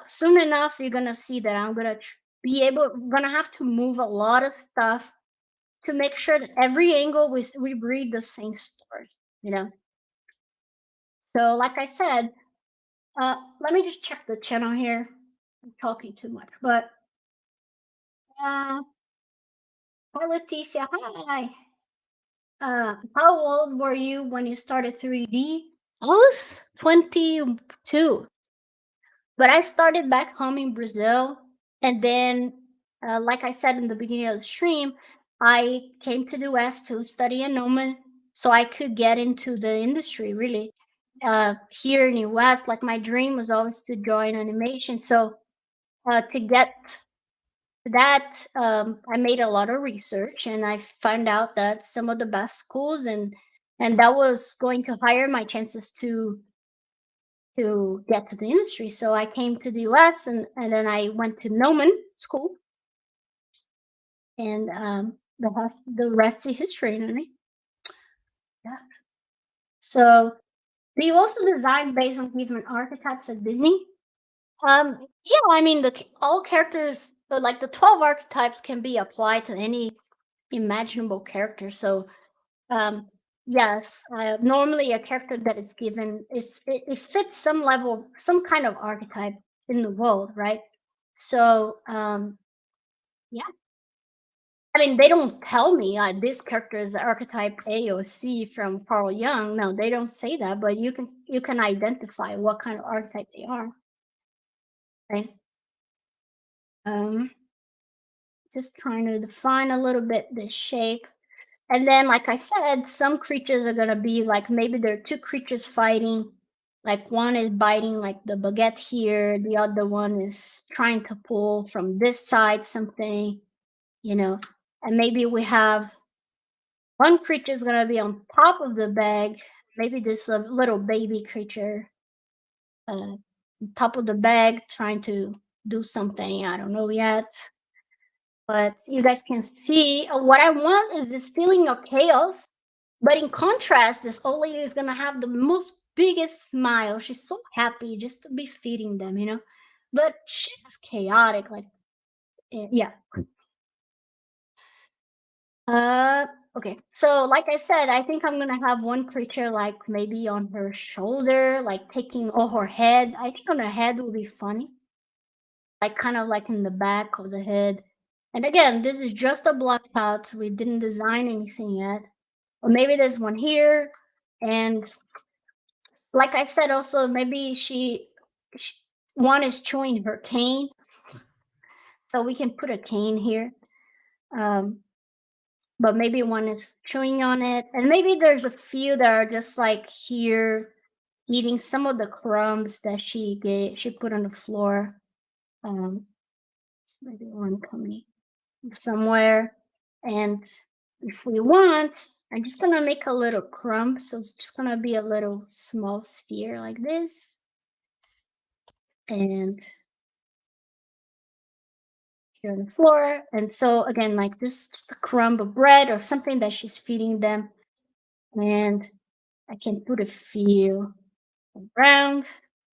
soon enough, you're gonna see that I'm gonna gonna have to move a lot of stuff to make sure that every angle we read the same story, you know? So like I said, let me just check the channel here. I'm talking too much, but uh, hi Leticia, hi. How old were you when you started 3D? I was 22, but I started back home in Brazil, and then, like I said in the beginning of the stream, I came to the US to study in Gnomon, so I could get into the industry really. Here in the US, like my dream was always to join animation, so to get that, I made a lot of research, and I found out that some of the best schools and that was going to hire my chances to get to the industry. So I came to the US, and then I went to Gnomon school, and the rest is history, you know? Yeah. So do you also design based on given archetypes at Disney? Yeah, I mean all characters, like the 12 archetypes can be applied to any imaginable character. So um yes, normally a character that is given it fits some level, some kind of archetype in the world, right? So yeah, I mean, they don't tell me this character is the archetype A or C from Carl Jung. No, they don't say that, but you can identify what kind of archetype they are, right? Um, just trying to define a little bit the shape. And then, like I said, some creatures are gonna be like maybe there are two creatures fighting. Like one is biting like the baguette here, the other one is trying to pull from this side something, you know. And maybe we have one creature is gonna be on top of the bag. Maybe this little baby creature on top of the bag trying to do something. I don't know yet. But you guys can see what I want is this feeling of chaos. But in contrast, this old lady is gonna have the most biggest smile. She's so happy just to be feeding them, you know. But she's chaotic, like yeah. Uh okay. So like I said, I think I'm gonna have one creature like maybe on her shoulder, like taking or her head. I think on her head will be funny. Like kind of like in the back of the head. And again, this is just a block out. We didn't design anything yet. Or maybe there's one here. And like I said, also maybe she one is chewing her cane. So we can put a cane here. Um, but maybe one is chewing on it. And maybe there's a few that are just like here eating some of the crumbs that she put on the floor. Um, so maybe one coming somewhere. And if we want, I'm just gonna make a little crumb. So it's just gonna be a little small sphere like this. And here on the floor. And so again, like this, just a crumb of bread or something that she's feeding them. And I can put a few around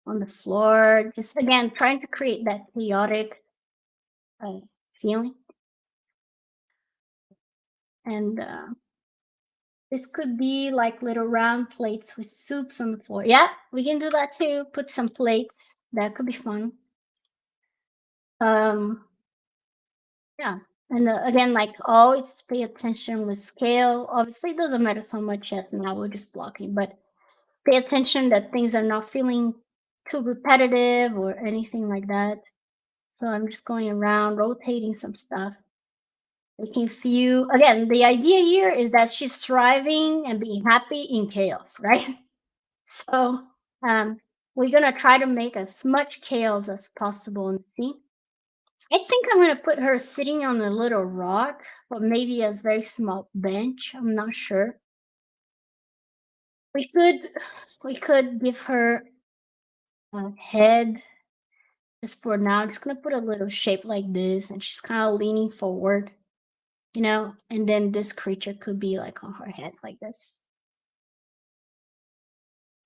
on the floor. Just again, trying to create that chaotic uh, feeling. And this could be like little round plates with soups on the floor. Yeah, we can do that too. Put some plates. That could be fun. Um, yeah. And again, like always pay attention with scale. Obviously, it doesn't matter so much yet now. We're just blocking, but pay attention that things are not feeling too repetitive or anything like that. So I'm just going around, rotating some stuff. Making few again, the idea here is that she's thriving and being happy in chaos, right? So we're gonna try to make as much chaos as possible in the scene. I think I'm gonna put her sitting on a little rock, or maybe a very small bench. I'm not sure. We could we could give her a head just for now. I'm just gonna put a little shape like this, and she's kind of leaning forward, you know. And then this creature could be like on her head like this.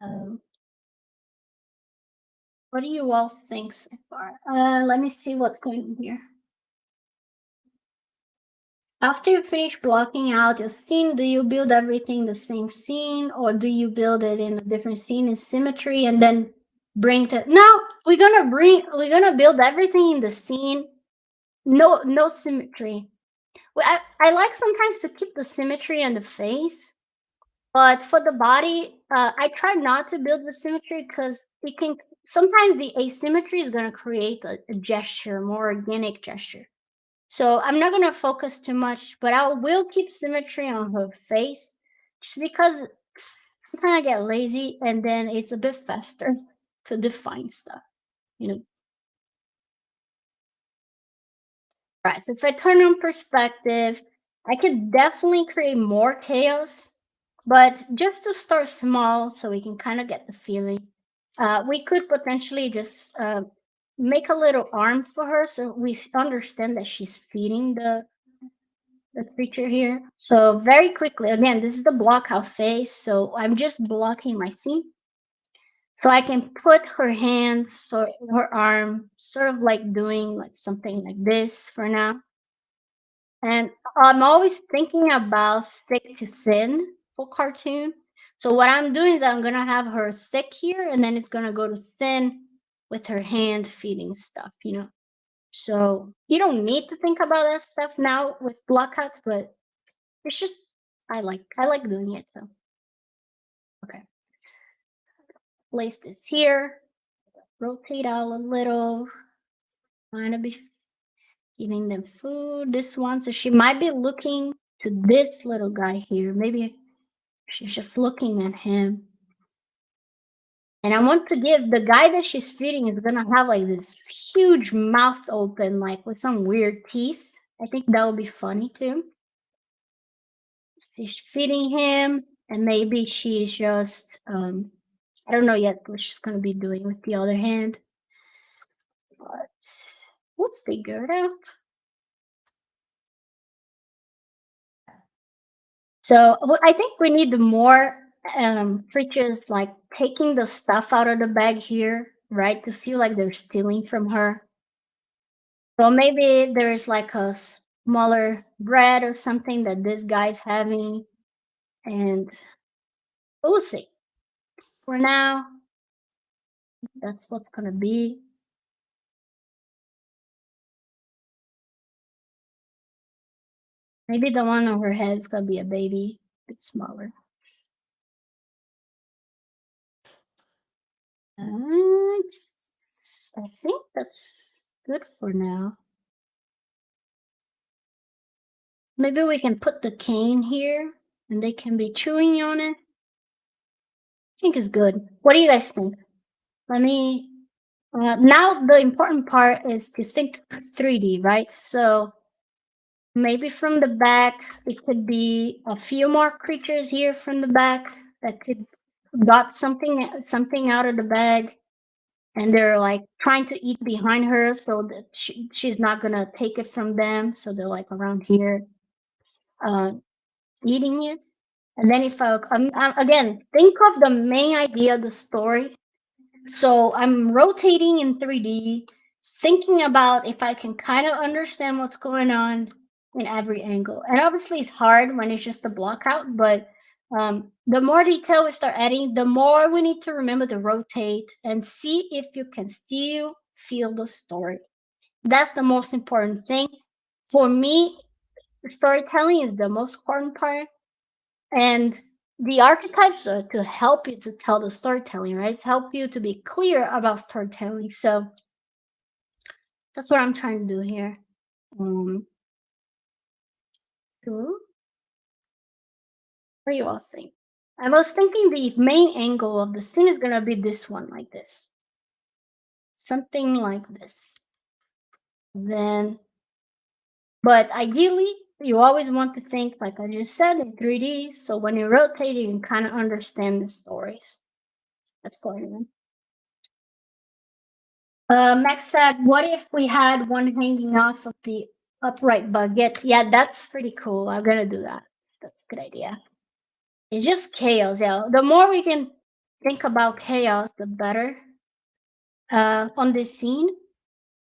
Um, what do you all think so far? Let me see what's going on here. After you finish blocking out a scene, do you build everything the same scene, or do you build it in a different scene in symmetry and then bring to no, we're gonna build everything in the scene. No symmetry. Well, I like sometimes to keep the symmetry on the face, but for the body, I try not to build the symmetry because it can sometimes the asymmetry is gonna create a gesture, more organic gesture. So I'm not gonna focus too much, but I will keep symmetry on her face just because sometimes I get lazy and then it's a bit faster to define stuff, you know. Right. So if I turn on perspective, I could definitely create more chaos, but just to start small so we can kind of get the feeling, we could potentially just make a little arm for her so we understand that she's feeding the creature here. So very quickly, again, this is the block out face. So I'm just blocking my scene. So I can put her hands or her arm sort of like doing like something like this for now. And I'm always thinking about thick to thin for cartoon. So what I'm doing is I'm gonna have her thick here and then it's gonna go to thin with her hand feeding stuff, you know. So you don't need to think about that stuff now with blockouts, but it's just I like doing it. So okay, place this here, rotate out a little, kind of be giving them food. This one, so she might be looking to this little guy here. Maybe she's just looking at him. And I want to give the guy that she's feeding is gonna have like this huge mouth open, like with some weird teeth. I think that would be funny too. She's feeding him, and maybe she's just I don't know yet what she's gonna be doing with the other hand, but we'll figure it out. So I think we need more creatures like taking the stuff out of the bag here, right? To feel like they're stealing from her. So maybe there's like a smaller bread or something that this guy's having, and we'll see. For now, that's what's gonna be. Maybe the one on her head is gonna be a baby, a bit smaller. I think that's good for now. Maybe we can put the cane here and they can be chewing on it. I think it's good. What do you guys think? Let me. Now, the important part is to think 3D, right? So maybe from the back, it could be a few more creatures here from the back that could got something out of the bag, and they're like trying to eat behind her so that she's not gonna take it from them. So they're like around here, uh, eating it. And then if again, think of the main idea of the story. So I'm rotating in 3D, thinking about if I can kind of understand what's going on in every angle. And obviously, it's hard when it's just a block out, but the more detail we start adding, the more we need to remember to rotate and see if you can still feel the story. That's the most important thing. For me, storytelling is the most important part. And the archetypes are to help you to tell the storytelling, right? It's help you to be clear about storytelling. So that's what I'm trying to do here. Cool. What do you all think? I was thinking the main angle of the scene is gonna be this one, like this. Something like this. Then, but ideally, you always want to think, like I just said, in 3D. So when you rotate, you can kind of understand the stories that's going on. Max said, what if we had one hanging off of the upright baguette? Yeah, that's pretty cool. I'm gonna do that. That's a good idea. It's just chaos, yeah. The more we can think about chaos, the better on this scene,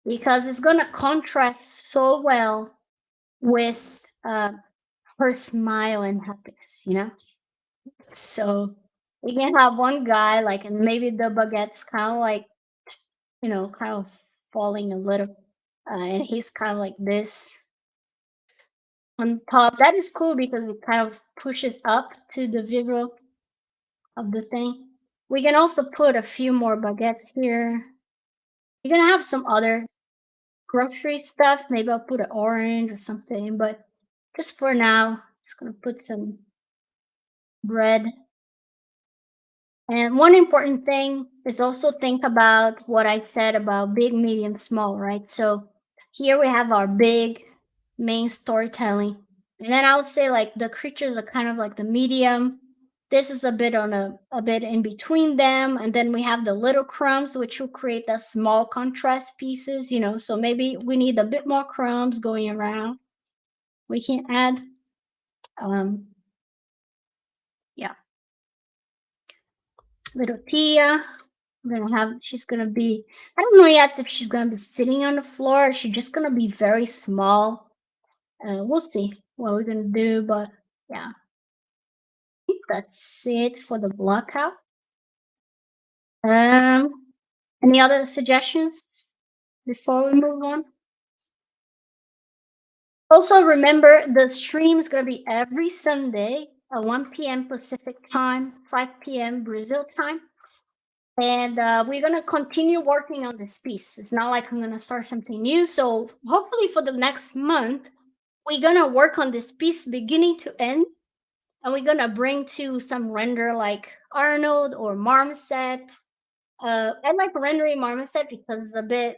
because it's gonna contrast so well with her smile and happiness, you know? So we can have one guy, like, and maybe the baguette's kind of like, kind of falling a little, and he's kind of like this on top. That is cool because it kind of pushes up to the vibro of the thing. We can also put a few more baguettes here. You're gonna have some other grocery stuff. Maybe I'll put an orange or something, but just for now, just gonna put some bread. And one important thing is also think about what I said about big, medium, small, right? So here we have our big main storytelling. And then I'll say like the creatures are kind of like the medium. This is a bit on a bit in between them. And then we have the little crumbs, which will create the small contrast pieces, so maybe we need a bit more crumbs going around. We can add, yeah, little Tia. She's gonna be, I don't know yet if she's gonna be sitting on the floor or she's just gonna be very small. We'll see what we're gonna do, but yeah. I think that's it for the blockout. Any other suggestions before we move on? Also, remember the stream is going to be every Sunday at 1 p.m. Pacific time, 5 p.m. Brazil time. And we're going to continue working on this piece. It's not like I'm going to start something new. So hopefully for the next month, we're going to work on this piece beginning to end. And we're going to bring to some render like Arnold or Marmoset. I like rendering Marmoset because it's a bit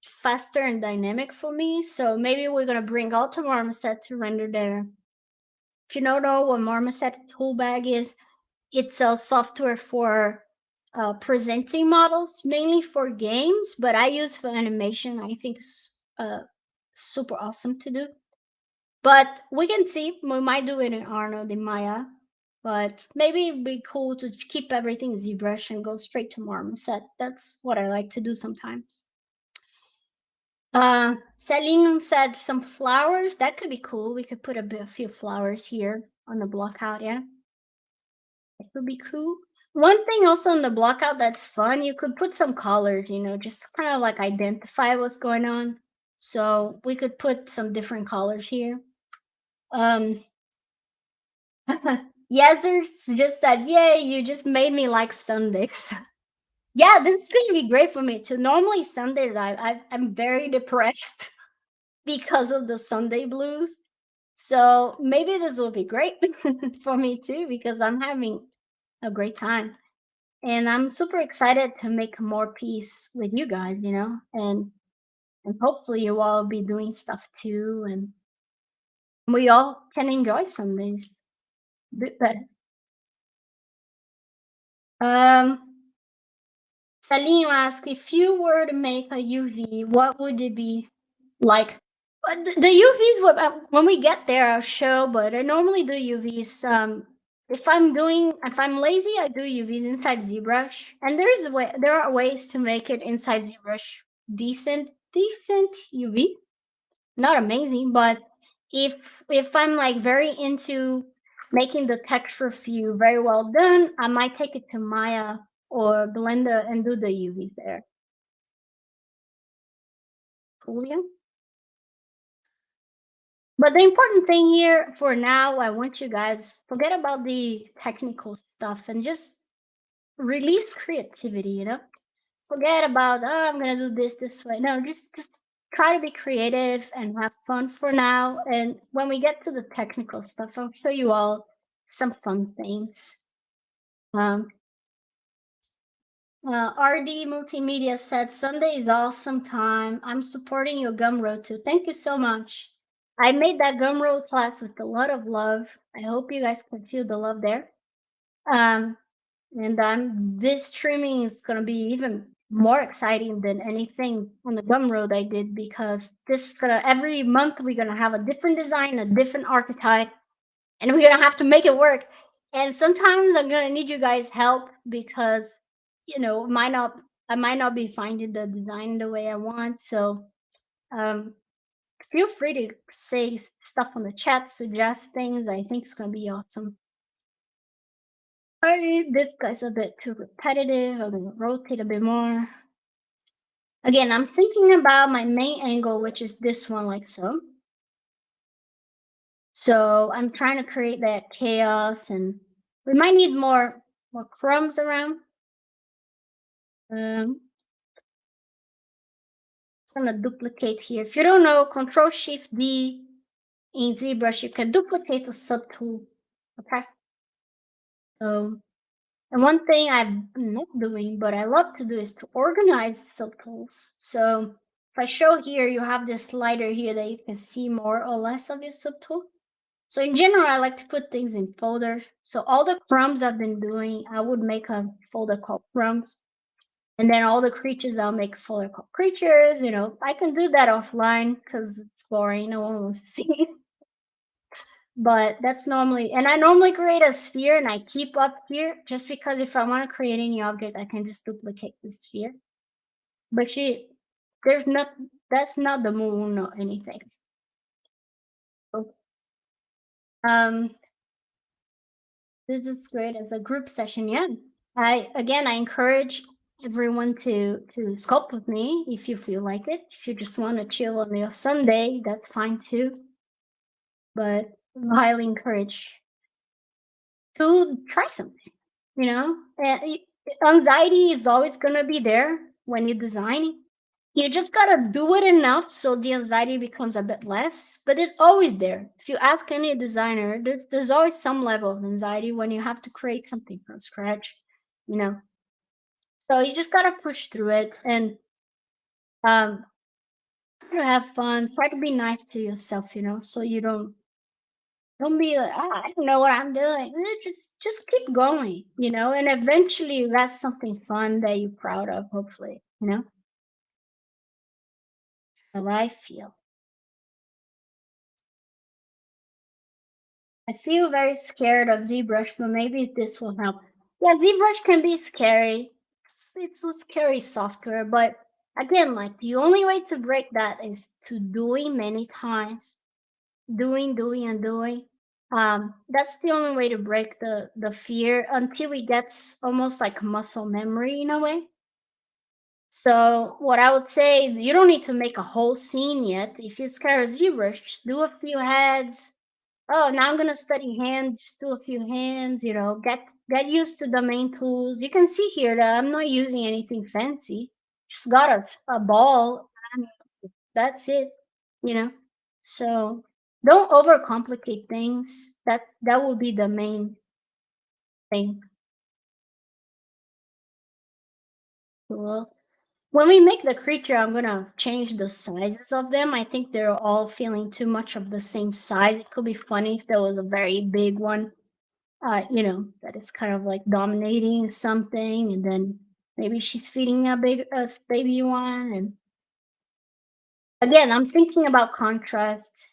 faster and dynamic for me. So maybe we're going to bring all to Marmoset to render there. If you don't know what Marmoset Toolbag is, it's a software for presenting models, mainly for games, but I use for animation. I think it's super awesome to do. But we can see, we might do it in Arnold, in Maya, but maybe it'd be cool to keep everything ZBrush and go straight to Marmoset. That's what I like to do sometimes. Celine said some flowers. That could be cool. We could put a few flowers here on the blockout, yeah. It would be cool. One thing also on the blockout that's fun, you could put some colors, just kind of like identify what's going on. So we could put some different colors here. Yezer just said, yay, you just made me like Sundays. Yeah, this is going to be great for me too. Normally Sundays, I'm very depressed because of the Sunday blues. So maybe this will be great for me too, because I'm having a great time. And I'm super excited to make more peace with you guys, and hopefully you all be doing stuff too, and we all can enjoy Sundays. But Salim asked, if you were to make a UV, what would it be like? The UVs, when we get there, I'll show, but I normally do UVs. If I'm lazy, I do UVs inside ZBrush. And there are ways to make it inside ZBrush decent UV. Not amazing, but if I'm like very into making the texture view very well done, I might take it to Maya or Blender and do the UVs there. Cool, yeah? But the important thing here for now, I want you guys forget about the technical stuff and just release creativity, Forget about, oh, I'm gonna do this way. No, just try to be creative and have fun for now. And when we get to the technical stuff, I'll show you all some fun things. RD Multimedia said, Sunday is awesome time. I'm supporting your Gumroad too. Thank you so much. I made that Gumroad class with a lot of love. I hope you guys can feel the love there. And this streaming is going to be even more exciting than anything on the Gumroad I did, because this is going to, every month we're going to have a different design, a different archetype, and we're going to have to make it work. And sometimes I'm going to need you guys' help because, I might not be finding the design the way I want. So feel free to say stuff on the chat, suggest things. I think it's going to be awesome. Sorry, this guy's a bit too repetitive. I'm going to rotate a bit more. Again, I'm thinking about my main angle, which is this one, like so. So I'm trying to create that chaos, and we might need more crumbs around. I'm gonna duplicate here. If you don't know, Control-Shift-D in ZBrush, you can duplicate the subtool. Okay. So, and one thing I'm not doing, but I love to do, is to organize subtools. So if I show here, you have this slider here that you can see more or less of your subtool. So in general, I like to put things in folders. So all the crumbs I've been doing, I would make a folder called crumbs. And then all the creatures, I'll make a folder called creatures. I can do that offline because it's boring. No one will see. But that's normally, and I normally create a sphere and I keep up here just because if I want to create any object, I can just duplicate the sphere. But that's not the moon or anything. So, this is great as a group session. Yeah. I encourage everyone to sculpt with me if you feel like it. If you just want to chill on your Sunday, that's fine too. but I highly encourage to try something, you know? Anxiety is always gonna be there when you're designing. You just gotta do it enough so the anxiety becomes a bit less, but it's always there. If you ask any designer, there's always some level of anxiety when you have to create something from scratch, you know? So you just gotta push through it and um, try to have fun, try to be nice to yourself, you know, so you don't be like, "Ah, I don't know what I'm doing." Just keep going, you know, and eventually you got something fun that you're proud of, hopefully, you know? That's how I feel. I feel very scared of ZBrush, but maybe this will help. Yeah, ZBrush can be scary. It's a scary software, but again, like the only way to break that is to doing many times, doing, and doing. That's the only way to break the fear until it gets almost like muscle memory in a way. So what I would say, you don't need to make a whole scene yet. If you're scared of ZBrush, just do a few heads. Oh, now I'm gonna study hands, just do a few hands, you know, get used to the main tools. You can see here that I'm not using anything fancy. Just got a ball, and that's it, you know. So don't overcomplicate things. That will be the main thing. Well, when we make the creature, I'm gonna change the sizes of them. I think they're all feeling too much of the same size. It could be funny if there was a very big one, you know, that is kind of like dominating something, and then maybe she's feeding a big baby one. And again, I'm thinking about contrast.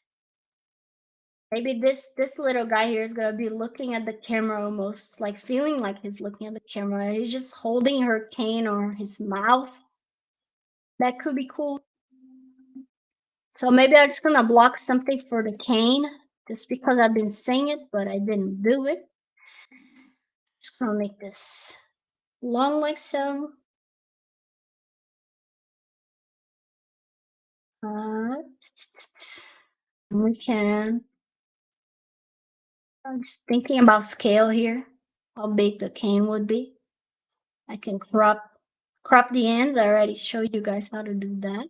Maybe this little guy here is gonna be looking at the camera, almost like feeling like he's looking at the camera. He's just holding her cane or his mouth. That could be cool. So maybe I'm just gonna block something for the cane, just because I've been saying it, but I didn't do it. Just gonna make this long like so. Uh, we can. I'm just thinking about scale here. How big the cane would be. I can crop the ends. I already showed you guys how to do that.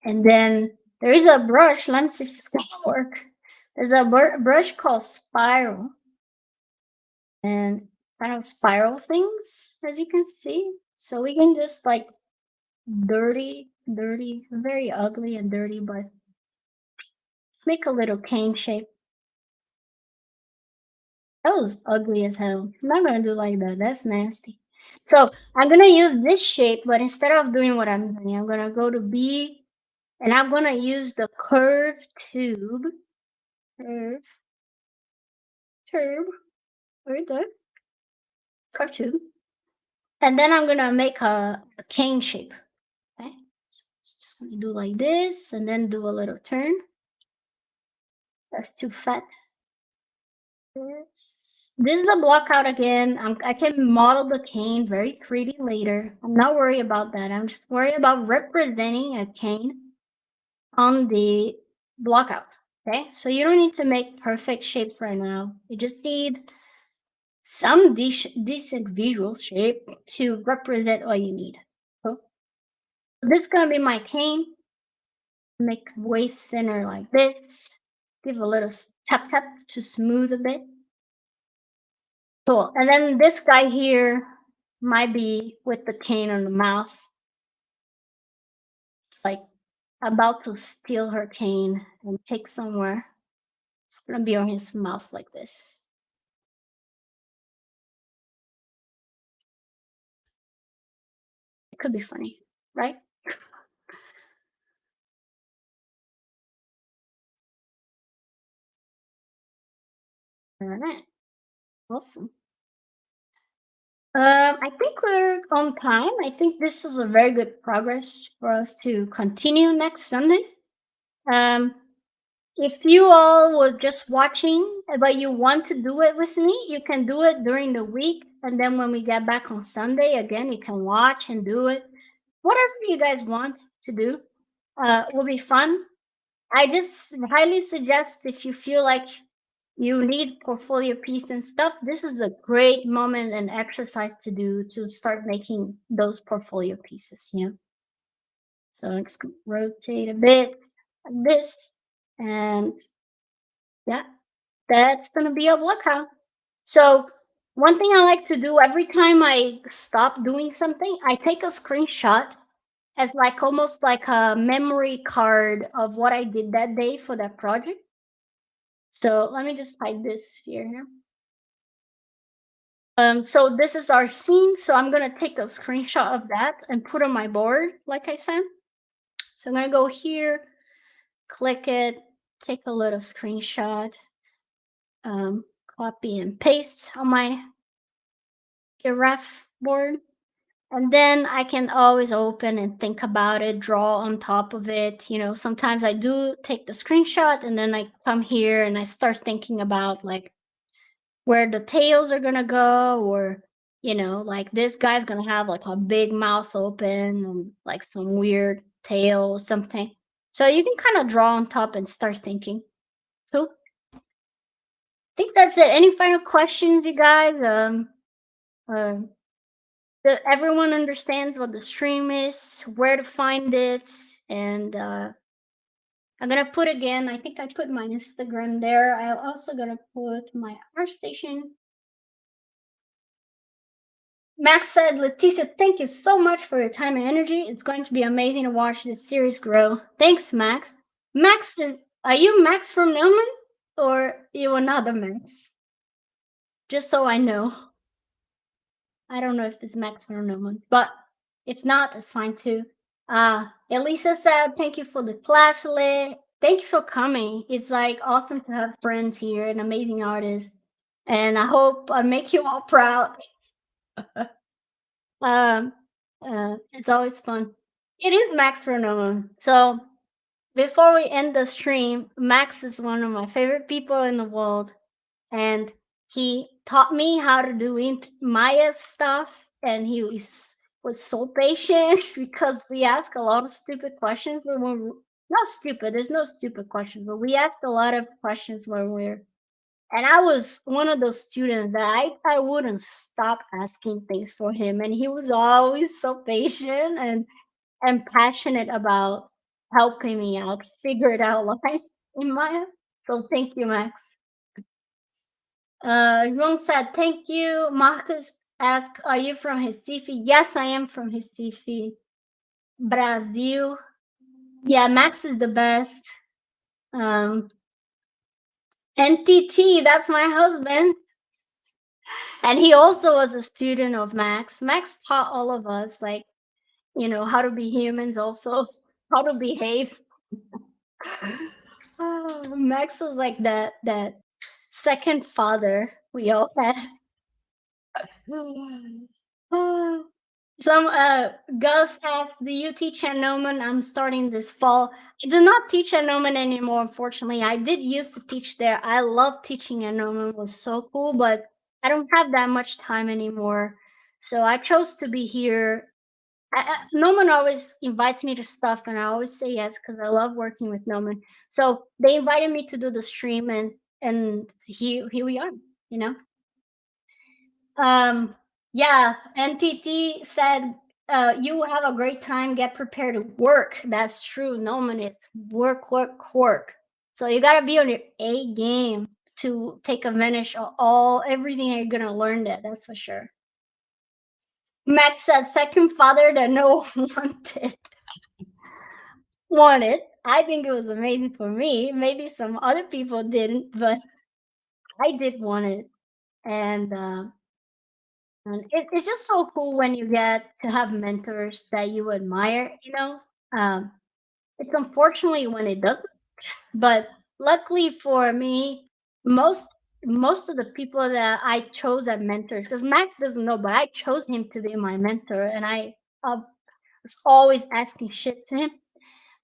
And then there is a brush. Let's see if it's gonna work. There's a brush called Spiral, and kind of spiral things, as you can see. So we can just like dirty, very ugly and dirty, but make a little cane shape. That was ugly as hell. I'm not gonna do like that. That's nasty. So I'm gonna use this shape, but instead of doing what I'm doing, I'm gonna go to B, and I'm gonna use the curve tube. Curve, tube, right there. Curve tube. And then I'm gonna make a cane shape. Okay. So just gonna do like this and then do a little turn. That's too fat. This is a block out again. I can model the cane very 3D later. I'm not worried about that. I'm just worried about representing a cane on the block out. Okay, so you don't need to make perfect shapes right now. You just need some decent visual shape to represent what you need. So this is gonna be my cane. Make waist center like this. Give a little tap tap to smooth a bit. Cool. And then this guy here might be with the cane on the mouth. It's like about to steal her cane and take somewhere. It's gonna be on his mouth like this. It could be funny, right? All right. Awesome. I think we're on time. I think this is a very good progress for us to continue next Sunday. Um, if you all were just watching, but you want to do it with me, you can do it during the week. And then when we get back on Sunday, again, you can watch and do it. Whatever you guys want to do will be fun. I just highly suggest if you feel like you need portfolio piece and stuff, this is a great moment and exercise to do to start making those portfolio pieces, you know? So I'm just gonna rotate a bit like this, and yeah, that's gonna be a block. So one thing I like to do every time I stop doing something, I take a screenshot as like almost like a memory card of what I did that day for that project. So let me just type this here now. So this is our scene. So I'm gonna take a screenshot of that and put on my board, like I said. So I'm gonna go here, click it, take a little screenshot, copy and paste on my graph board. And then I can always open and think about it, draw on top of it. You know, sometimes I do take the screenshot and then I come here and I start thinking about like where the tails are gonna go, or like this guy's gonna have like a big mouth open and like some weird tail or something. So you can kind of draw on top and start thinking. So I think that's it. Any final questions, you guys? Uh, everyone understands what the stream is, where to find it, and I'm gonna put again. I think I put my Instagram there. I'm also gonna put my ArtStation. Max said, Leticia, thank you so much for your time and energy. It's going to be amazing to watch this series grow. Thanks, Max. Are you Max from Gnomon or you another Max? Just so I know. I don't know if it's Max from Gnomon, but if not, it's fine too. Elisa said, thank you for the class, Lit. Thank you for coming. It's like awesome to have friends here and amazing artists. And I hope I make you all proud. Um, it's always fun. It is Max Renaud. So before we end the stream, Max is one of my favorite people in the world, and he taught me how to do Maya stuff, and was so patient because we ask a lot of stupid questions when we're not stupid. There's no stupid questions, but we ask a lot of questions when we're and I was one of those students that I wouldn't stop asking things for him, and he was always so patient and passionate about helping me out, figure it out life in Maya. So thank you, Max. Ron said, thank you. Marcus asked, are you from Recife? Yes, I am from Recife, Brazil. Yeah, Max is the best. NTT, that's my husband. And he also was a student of Max. Max taught all of us, like, how to be humans, also how to behave. Max was like that second father we all had. Some Gus asked, do you teach at Gnomon? I'm starting this fall. I do not teach at Gnomon anymore, unfortunately. I did used to teach there. I love teaching at Gnomon. It was so cool, but I don't have that much time anymore. So I chose to be here. Gnomon always invites me to stuff, and I always say yes because I love working with Gnomon. So they invited me to do the stream, and here we are, you know. Yeah, NTT said, you will have a great time. Get prepared to work. That's true. No man, it's work, work, work. So you gotta be on your A game to take advantage of everything you're gonna learn there. That's for sure. Max said, second father that no one wanted. I think it was amazing for me. Maybe some other people didn't, but I did want it. And it's just so cool when you get to have mentors that you admire. It's unfortunately when it doesn't, but luckily for me, most most of the people that I chose as mentors, because Max doesn't know, but I chose him to be my mentor, and I was always asking shit to him.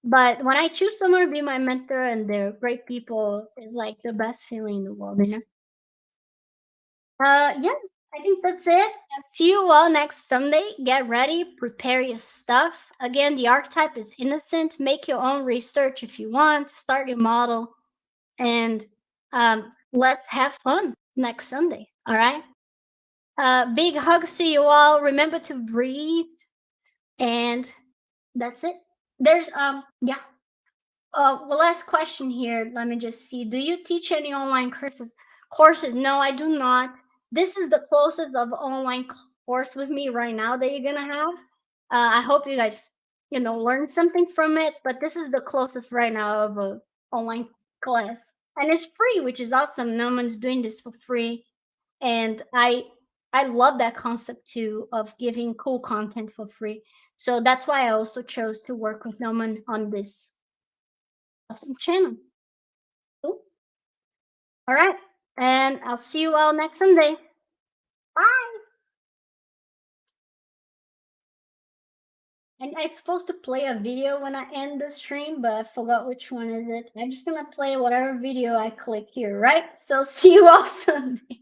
But when I choose someone to be my mentor and they're great people, it's like the best feeling in the world. Yeah. I think that's it. I'll see you all next Sunday. Get ready, prepare your stuff. Again, the archetype is innocent. Make your own research if you want. Start your model, and let's have fun next Sunday. All right. Big hugs to you all. Remember to breathe, and that's it. There's yeah. The last question here. Let me just see. Do you teach any online courses? Courses? No, I do not. This is the closest of online course with me right now that you're gonna have. I hope you guys, learn something from it. But this is the closest right now of a online class, and it's free, which is awesome. No one's doing this for free, and I love that concept too of giving cool content for free. So that's why I also chose to work with Gnomon on this awesome channel. Cool. All right. And I'll see you all next Sunday. Bye. And I'm supposed to play a video when I end the stream, but I forgot which one is it. I'm just gonna play whatever video I click here, right? So see you all Sunday.